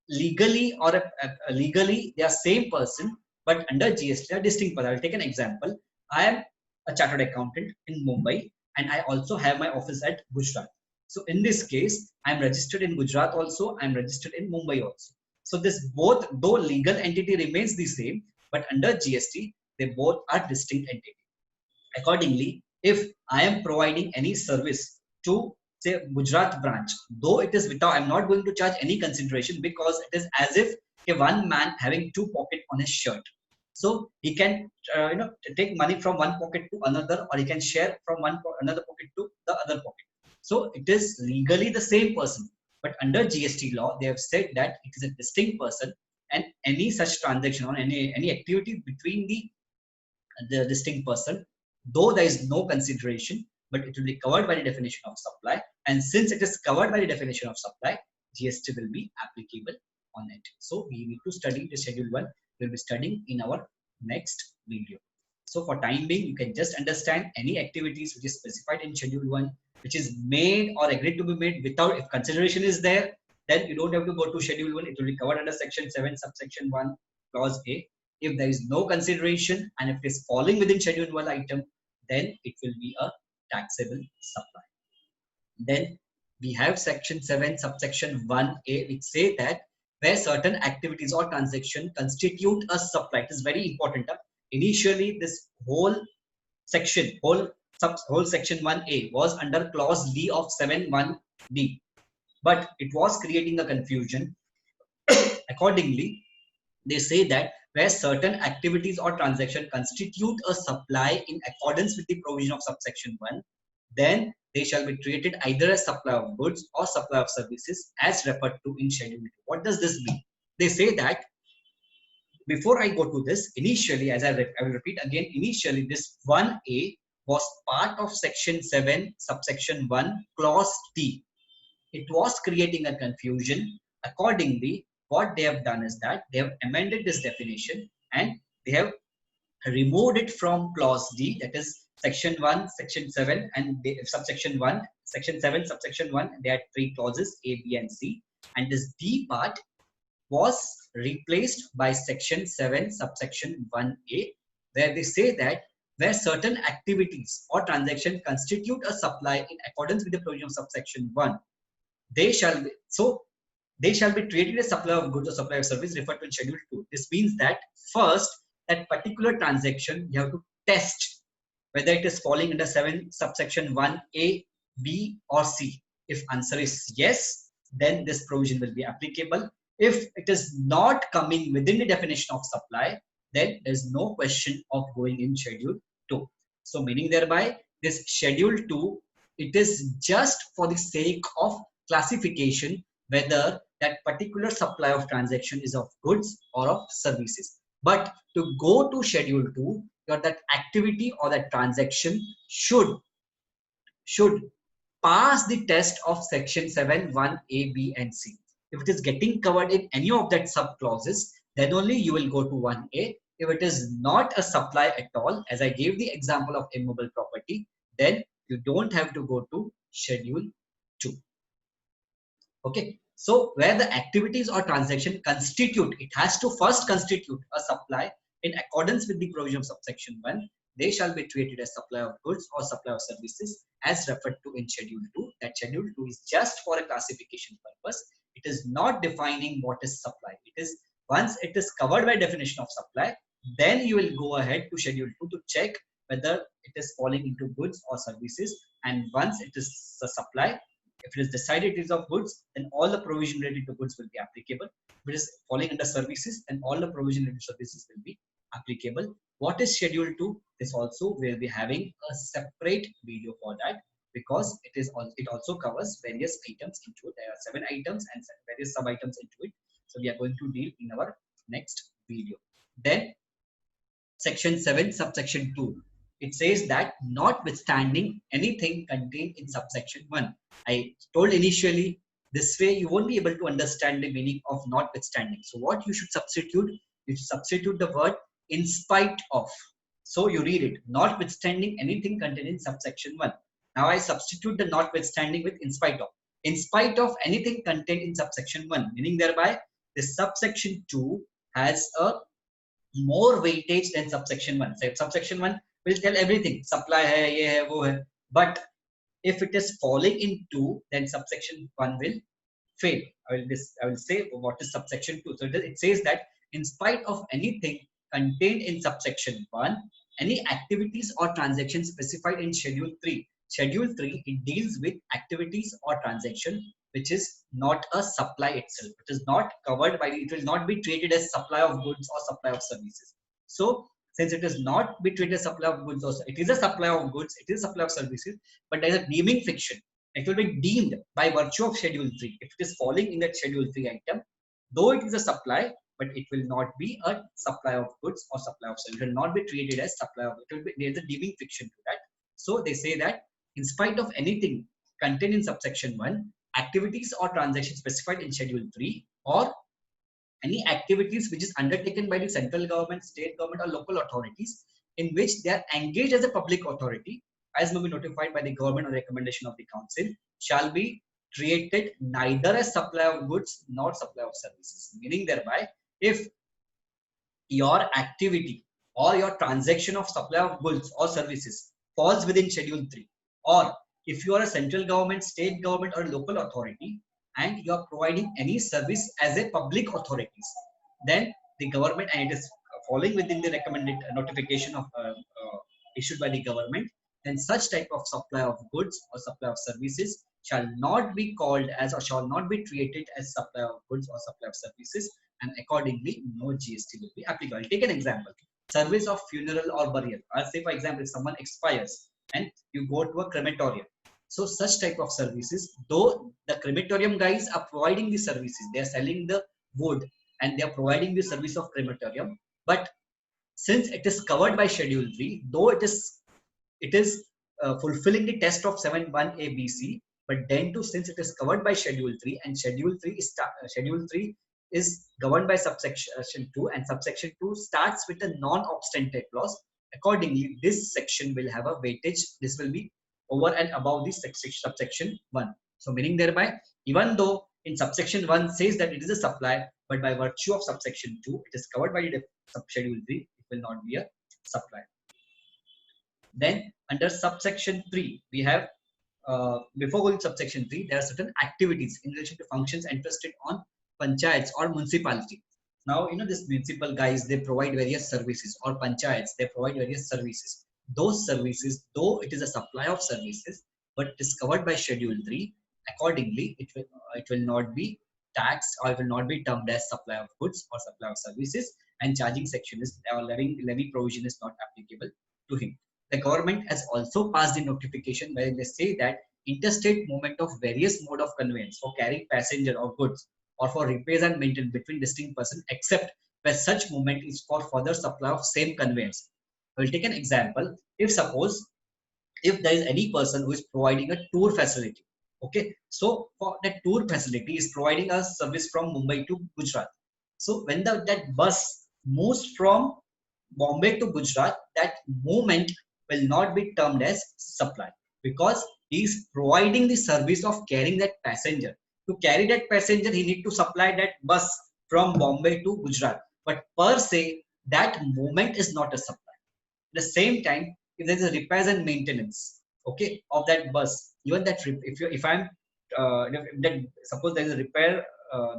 legally or legally they are same person, but under GST are distinct person. I will take an example. I am a chartered accountant in Mumbai, and I also have my office at Gujarat. So in this case, I am registered in Gujarat also, I am registered in Mumbai also. So this both, though legal entity remains the same, but under GST, they both are distinct entities. Accordingly, if I am providing any service to say Gujarat branch, though it is without, I'm not going to charge any consideration, because it is as if one man having two pockets on his shirt. So he can take money from one pocket to another, or he can share from another pocket to the other pocket. So it is legally the same person, but under GST law they have said that it is a distinct person, and any such transaction or any activity between the distinct person, though there is no consideration, but it will be covered by the definition of supply. And since it is covered by the definition of supply, GST will be applicable on it. So we need to study the schedule 1. We'll be studying in our next video. So for time being, you can just understand any activities which is specified in schedule 1, which is made or agreed to be made without, if consideration is there, then you don't have to go to schedule 1. It will be covered under section 7 subsection 1 clause A. If there is no consideration and if it is falling within schedule 1 item, then it will be a taxable supply. Then we have section 7 subsection 1A, which say that where certain activities or transaction constitute a supply. It is very important. Initially this whole section, whole section 1A was under clause D of 7(1)(d), but it was creating a confusion. Accordingly, they say that where certain activities or transaction constitute a supply in accordance with the provision of subsection 1, then they shall be treated either as supply of goods or supply of services as referred to in schedule 2. What does this mean? They say that, before I go to this, initially, as I will repeat again, initially this 1A was part of section 7 subsection 1 clause D. It was creating a confusion. Accordingly, what they have done is that they have amended this definition and they have removed it from clause D, that is section 1, section 7, and subsection 1, section 7, subsection 1. There are 3 clauses A, B, and C, and this D part was replaced by section 7, subsection 1A, where they say that where certain activities or transaction constitute a supply in accordance with the provision of subsection 1, they shall be treated as supply of goods or supply of service referred to in schedule 2. This means that first, that particular transaction you have to test whether it is falling under 7 subsection 1A, B, or C. If answer is yes, then this provision will be applicable. If it is not coming within the definition of supply, then there is no question of going in schedule 2. So meaning thereby, this schedule 2, it is just for the sake of classification whether that particular supply of transaction is of goods or of services. But to go to schedule 2, that activity or that transaction should pass the test of section 7, 1A, B, and C. If it is getting covered in any of that sub clauses, then only you will go to 1A. If it is not a supply at all, as I gave the example of immovable property, then you don't have to go to schedule 2. Okay, so where the activities or transaction constitute, it has to first constitute a supply in accordance with the provision of subsection 1. They shall be treated as supply of goods or supply of services as referred to in schedule 2. That schedule 2 is just for a classification purpose. It is not defining what is supply. It is, once it is covered by definition of supply, then you will go ahead to schedule 2 to check whether it is falling into goods or services. And once it is a supply, if it is decided it is of goods, then all the provision related to goods will be applicable. If it is falling under services, then all the provision related to services will be applicable. What is schedule 2? This also will be having a separate video for that, because it also covers various items into it. There are 7 items and various sub items into it. So we are going to deal in our next video. Then section 7 subsection 2, it says that notwithstanding anything contained in subsection 1. I told initially This way, you won't be able to understand the meaning of notwithstanding. So what you should substitute? You should substitute the word in spite of. So you read it, notwithstanding anything contained in subsection 1. Now I substitute the notwithstanding with in spite of. In spite of anything contained in subsection 1, meaning thereby the subsection 2 has a more weightage than subsection 1. So subsection 1 will tell everything, supply hai, ye hai, wo hai. But if it is falling in 2, then subsection 1 will fail. I will say what is subsection 2. So it says that in spite of anything contained in subsection 1, any activities or transactions specified in schedule 3. Schedule 3, it deals with activities or transaction which is not a supply itself. It is not covered by, it will not be treated as supply of goods or supply of services. So since it is not be treated as supply of goods, or it is a supply of goods, it is a supply of services, but there is a deeming fiction. It will be deemed by virtue of schedule 3 if it is falling in that schedule 3 item, though it is a supply, but it will not be a supply of goods or supply of services. It will not be treated as supply of, it will be, there is a deeming fiction to that. So they say that in spite of anything contained in subsection 1, activities or transactions specified in schedule 3, or any activities which is undertaken by the central government, state government, or local authorities in which they are engaged as a public authority, as may be notified by the government on recommendation of the council, shall be treated neither as supply of goods nor supply of services. Meaning thereby, if your activity or your transaction of supply of goods or services falls within schedule 3, or if you are a central government, state government, or local authority and you are providing any service as a public authorities, then the government, and it is falling within the recommended notification of issued by the government, then such type of supply of goods or supply of services shall not be called as, or shall not be treated as supply of goods or supply of services, and accordingly no GST will be applicable. I'll take an example. Service of funeral or burial. I'll say for example, if someone expires and you go to a crematorium, so such type of services, though the crematorium guys are providing the services, they are selling the wood and they are providing the service of crematorium, but since it is covered by schedule 3, though it is fulfilling the test of 7(1) ABC, but then too, since it is covered by schedule 3 and schedule 3 is governed by subsection 2, and subsection 2 starts with a non-obstante clause, accordingly this section will have a weightage. This will be over and above the subsection 1. So meaning thereby, even though in subsection 1 says that it is a supply, but by virtue of subsection 2 it is covered by the schedule 3, it will not be a supply. Then under subsection 3, we have, before going to subsection 3, there are certain activities in relation to functions entrusted on panchayats or municipality. Now, this municipal guys, they provide various services, or panchayats, they provide various services. Those services, though it is a supply of services, but it is covered by schedule 3, accordingly, it will not be taxed, or it will not be termed as supply of goods or supply of services, and charging section is, or levy provision is not applicable to him. The government has also passed a notification where they say that interstate movement of various mode of conveyance for carrying passenger or goods, or for repairs and maintenance between distinct persons, except where such movement is for further supply of same conveyance. I will take an example. If suppose, if there is any person who is providing a tour facility, okay, so for that tour facility is providing a service from Mumbai to Gujarat. So when that bus moves from Bombay to Gujarat, that movement will not be termed as supply, because he is providing the service of carrying that passenger. To carry that passenger, he need to supply that bus from Bombay to Gujarat. But per se, that movement is not a supply. At the same time, if there is a repairs and maintenance, okay, of that bus, even that if I'm that suppose there is a repair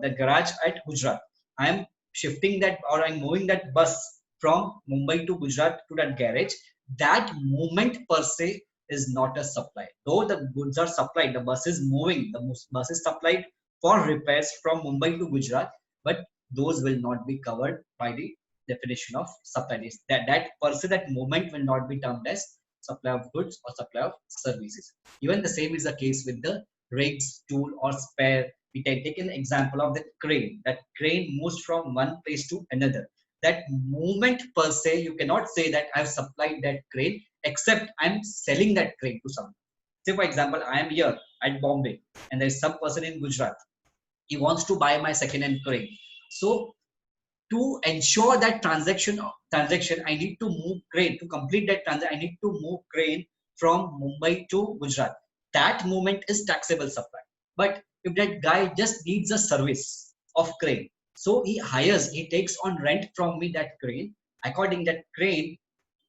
that garage at Gujarat, I am shifting that, or I'm moving that bus from Mumbai to Gujarat to that garage, that movement per se is not a supply. Though the goods are supplied, the bus is moving, the bus is supplied for repairs from Mumbai to Gujarat, but those will not be covered by the definition of supply. That per se, that movement will not be termed as supply of goods or supply of services. Even the same is the case with the rigs, tool, or spare. We can take an example of the crane. That crane moves from one place to another. That movement per se, you cannot say that I've supplied that crane, except I'm selling that crane to someone. Say for example, I am here, at Bombay, and there's some person in Gujarat. He wants to buy my second-hand crane. So to ensure that transaction, I need to move crane to complete that transaction. I need to move crane from Mumbai to Gujarat. That movement is taxable supply. But if that guy just needs a service of crane, so he takes on rent from me that crane. According that crane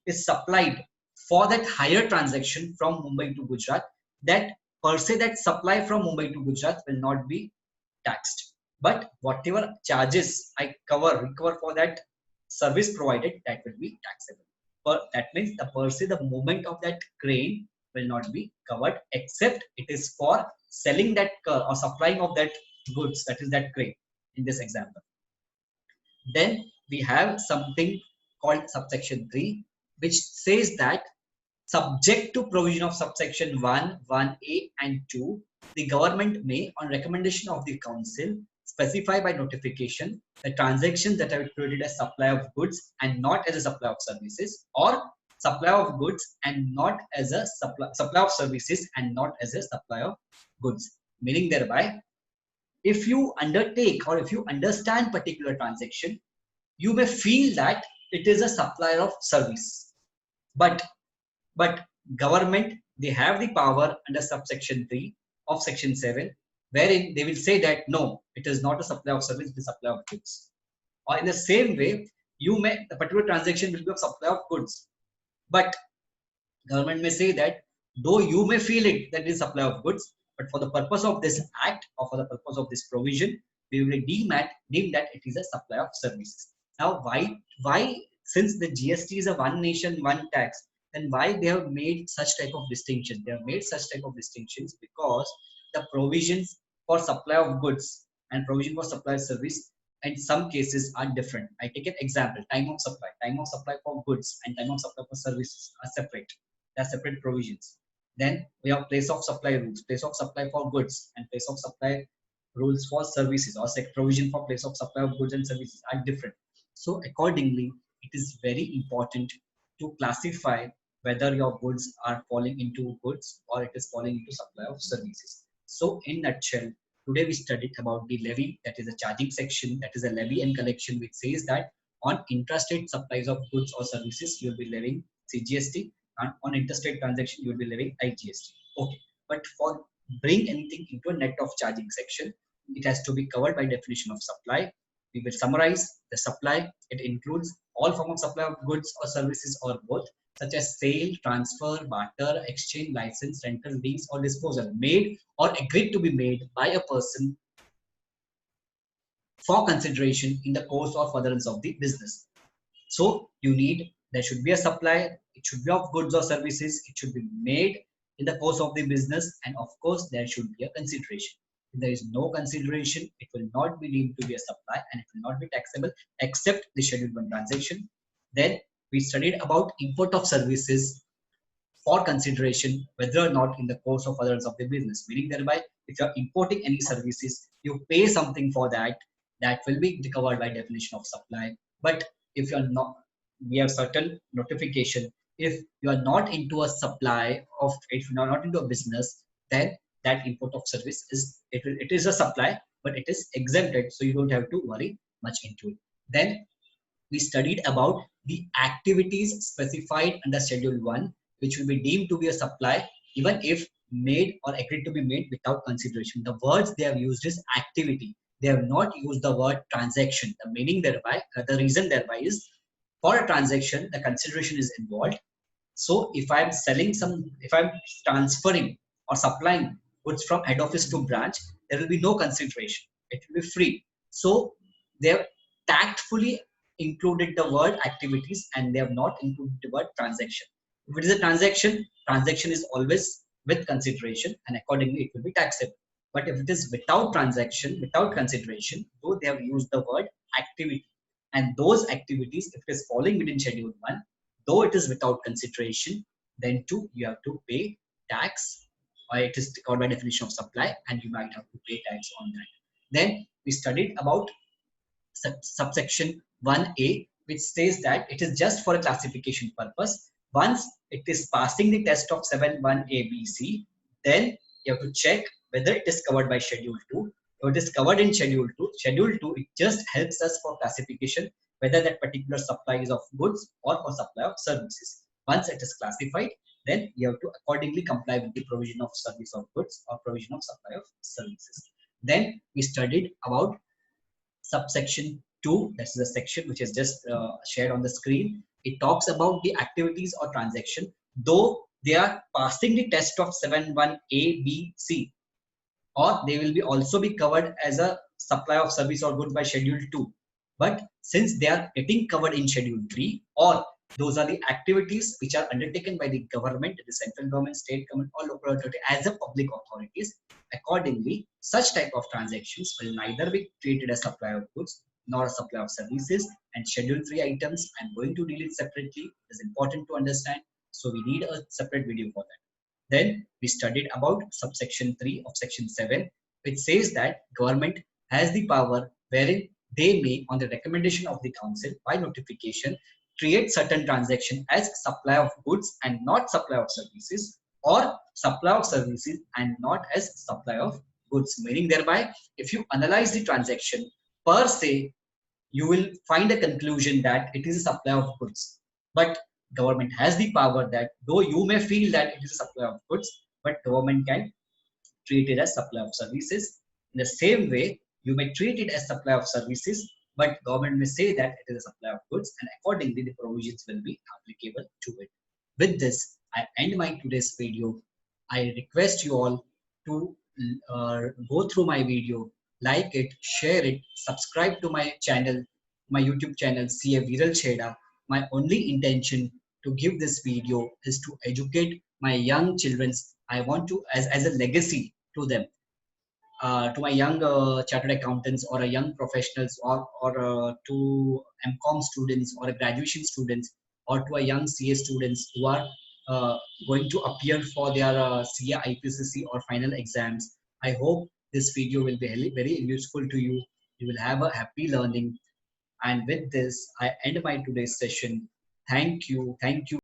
is supplied for that higher transaction from Mumbai to Gujarat, that per se that supply from Mumbai to Gujarat will not be taxed. But whatever charges I recover for that service provided, that will be taxable. But that means the per se the movement of that crane will not be covered, except it is for selling that or supplying of that goods, that is that crane in this example. Then we have something called subsection 3, which says that subject to provision of subsection 1, 1A and 2, the government may, on recommendation of the council, specify by notification the transactions that are created as supply of goods and not as a supply of services, or supply of goods and not as a supply of services and not as a supply of goods. Meaning thereby, if you undertake or if you understand particular transaction, you may feel that it is a supplier of service, but government, they have the power under subsection 3 of section 7, wherein they will say that no, it is not a supply of service, it is a supply of goods. Or in the same way, the particular transaction will be of supply of goods, but government may say that though you may feel it that it is supply of goods, but for the purpose of this act or for the purpose of this provision, we will deem that it is a supply of services. Now, why since the GST is a one nation, one tax, then why they have made such type of distinction? They have made such type of distinctions because the provisions for supply of goods and provision for supply of service in some cases are different. I take an example: time of supply. Time of supply for goods and time of supply for services are separate. They are separate provisions. Then we have place of supply rules, place of supply for goods and place of supply rules for services, or provision for place of supply of goods and services are different. So accordingly, it is very important to classify whether your goods are falling into goods or it is falling into supply of services. So in nutshell, today we studied about the levy, that is a charging section, that is a levy and collection, which says that on intrastate supplies of goods or services, you will be levying CGST, and on interstate transaction, you will be levying IGST. Okay, but for bring anything into a net of charging section, it has to be covered by definition of supply. We will summarize the supply. It includes all form of supply of goods or services or both, such as sale, transfer, barter, exchange, license, rental, lease, or disposal made or agreed to be made by a person for consideration in the course or furtherance of the business. So there should be a supply, it should be of goods or services, it should be made in the course of the business, and of course there should be a consideration. If there is no consideration, it will not be deemed to be a supply and it will not be taxable except the scheduled 1 transaction. Then we studied about import of services for consideration, whether or not in the course of furtherance of the business. Meaning thereby, if you are importing any services, you pay something for that, that will be covered by definition of supply. But if you are not, we have certain notification. If you are not into a supply of, if you are not into a business, then that import of service it is a supply, but it is exempted, so you don't have to worry much into it. Then we studied about the activities specified under Schedule 1, which will be deemed to be a supply, even if made or agreed to be made without consideration. The words they have used is activity. They have not used the word transaction. The meaning thereby, the reason thereby is, for a transaction, the consideration is involved. So if I'm transferring or supplying goods from head office to branch, there will be no consideration. It will be free. So they have tactfully included the word activities and they have not included the word transaction. If it is a transaction is always with consideration and accordingly it will be taxable. But if it is without transaction, without consideration, though they have used the word activity, and those activities, if it is falling within Schedule 1, though it is without consideration, then too you have to pay tax, or it is called by definition of supply, and you might have to pay tax on that. Then we studied about subsection 1A, which says that it is just for a classification purpose. Once it is passing the test of 7(1)(a)(b)(c), then you have to check whether it is covered by Schedule 2. If it is covered in Schedule 2, it just helps us for classification whether that particular supply is of goods or for supply of services. Once it is classified, then you have to accordingly comply with the provision of service of goods or provision of supply of services. Then we studied about subsection 2. This is a section which is just shared on the screen. It talks about the activities or transaction, though they are passing the test of 7.1 A, B, C, or they will be also be covered as a supply of service or goods by Schedule 2. But since they are getting covered in Schedule 3, or those are the activities which are undertaken by the government, the central government, state government, or local authority as a public authorities, accordingly, such type of transactions will neither be treated as supply of goods nor a supply of services. And Schedule 3 items, I'm going to deal it separately. It is important to understand. So we need a separate video for that. Then we studied about subsection 3 of section 7, which says that government has the power wherein they may, on the recommendation of the council by notification, create certain transaction as supply of goods and not supply of services, or supply of services and not as supply of goods. Meaning thereby, if you analyze the transaction per se, you will find a conclusion that it is a supply of goods. But government has the power that though you may feel that it is a supply of goods, but government can treat it as supply of services. In the same way, you may treat it as supply of services, but government may say that it is a supply of goods, and accordingly the provisions will be applicable to it. With this, I end my today's video. I request you all to go through my video, like it, share it, subscribe to my channel, my YouTube channel, CA Viral Chheda. My only intention to give this video is to educate my young children. I want to, as a legacy to them, to my young chartered accountants or a young professionals, or to MCOM students or a graduation students, or to a young CA students who are going to appear for their CA IPCC or final exams. I hope this video will be very useful to you. You will have a happy learning. And with this, I end my today's session. Thank you. Thank you.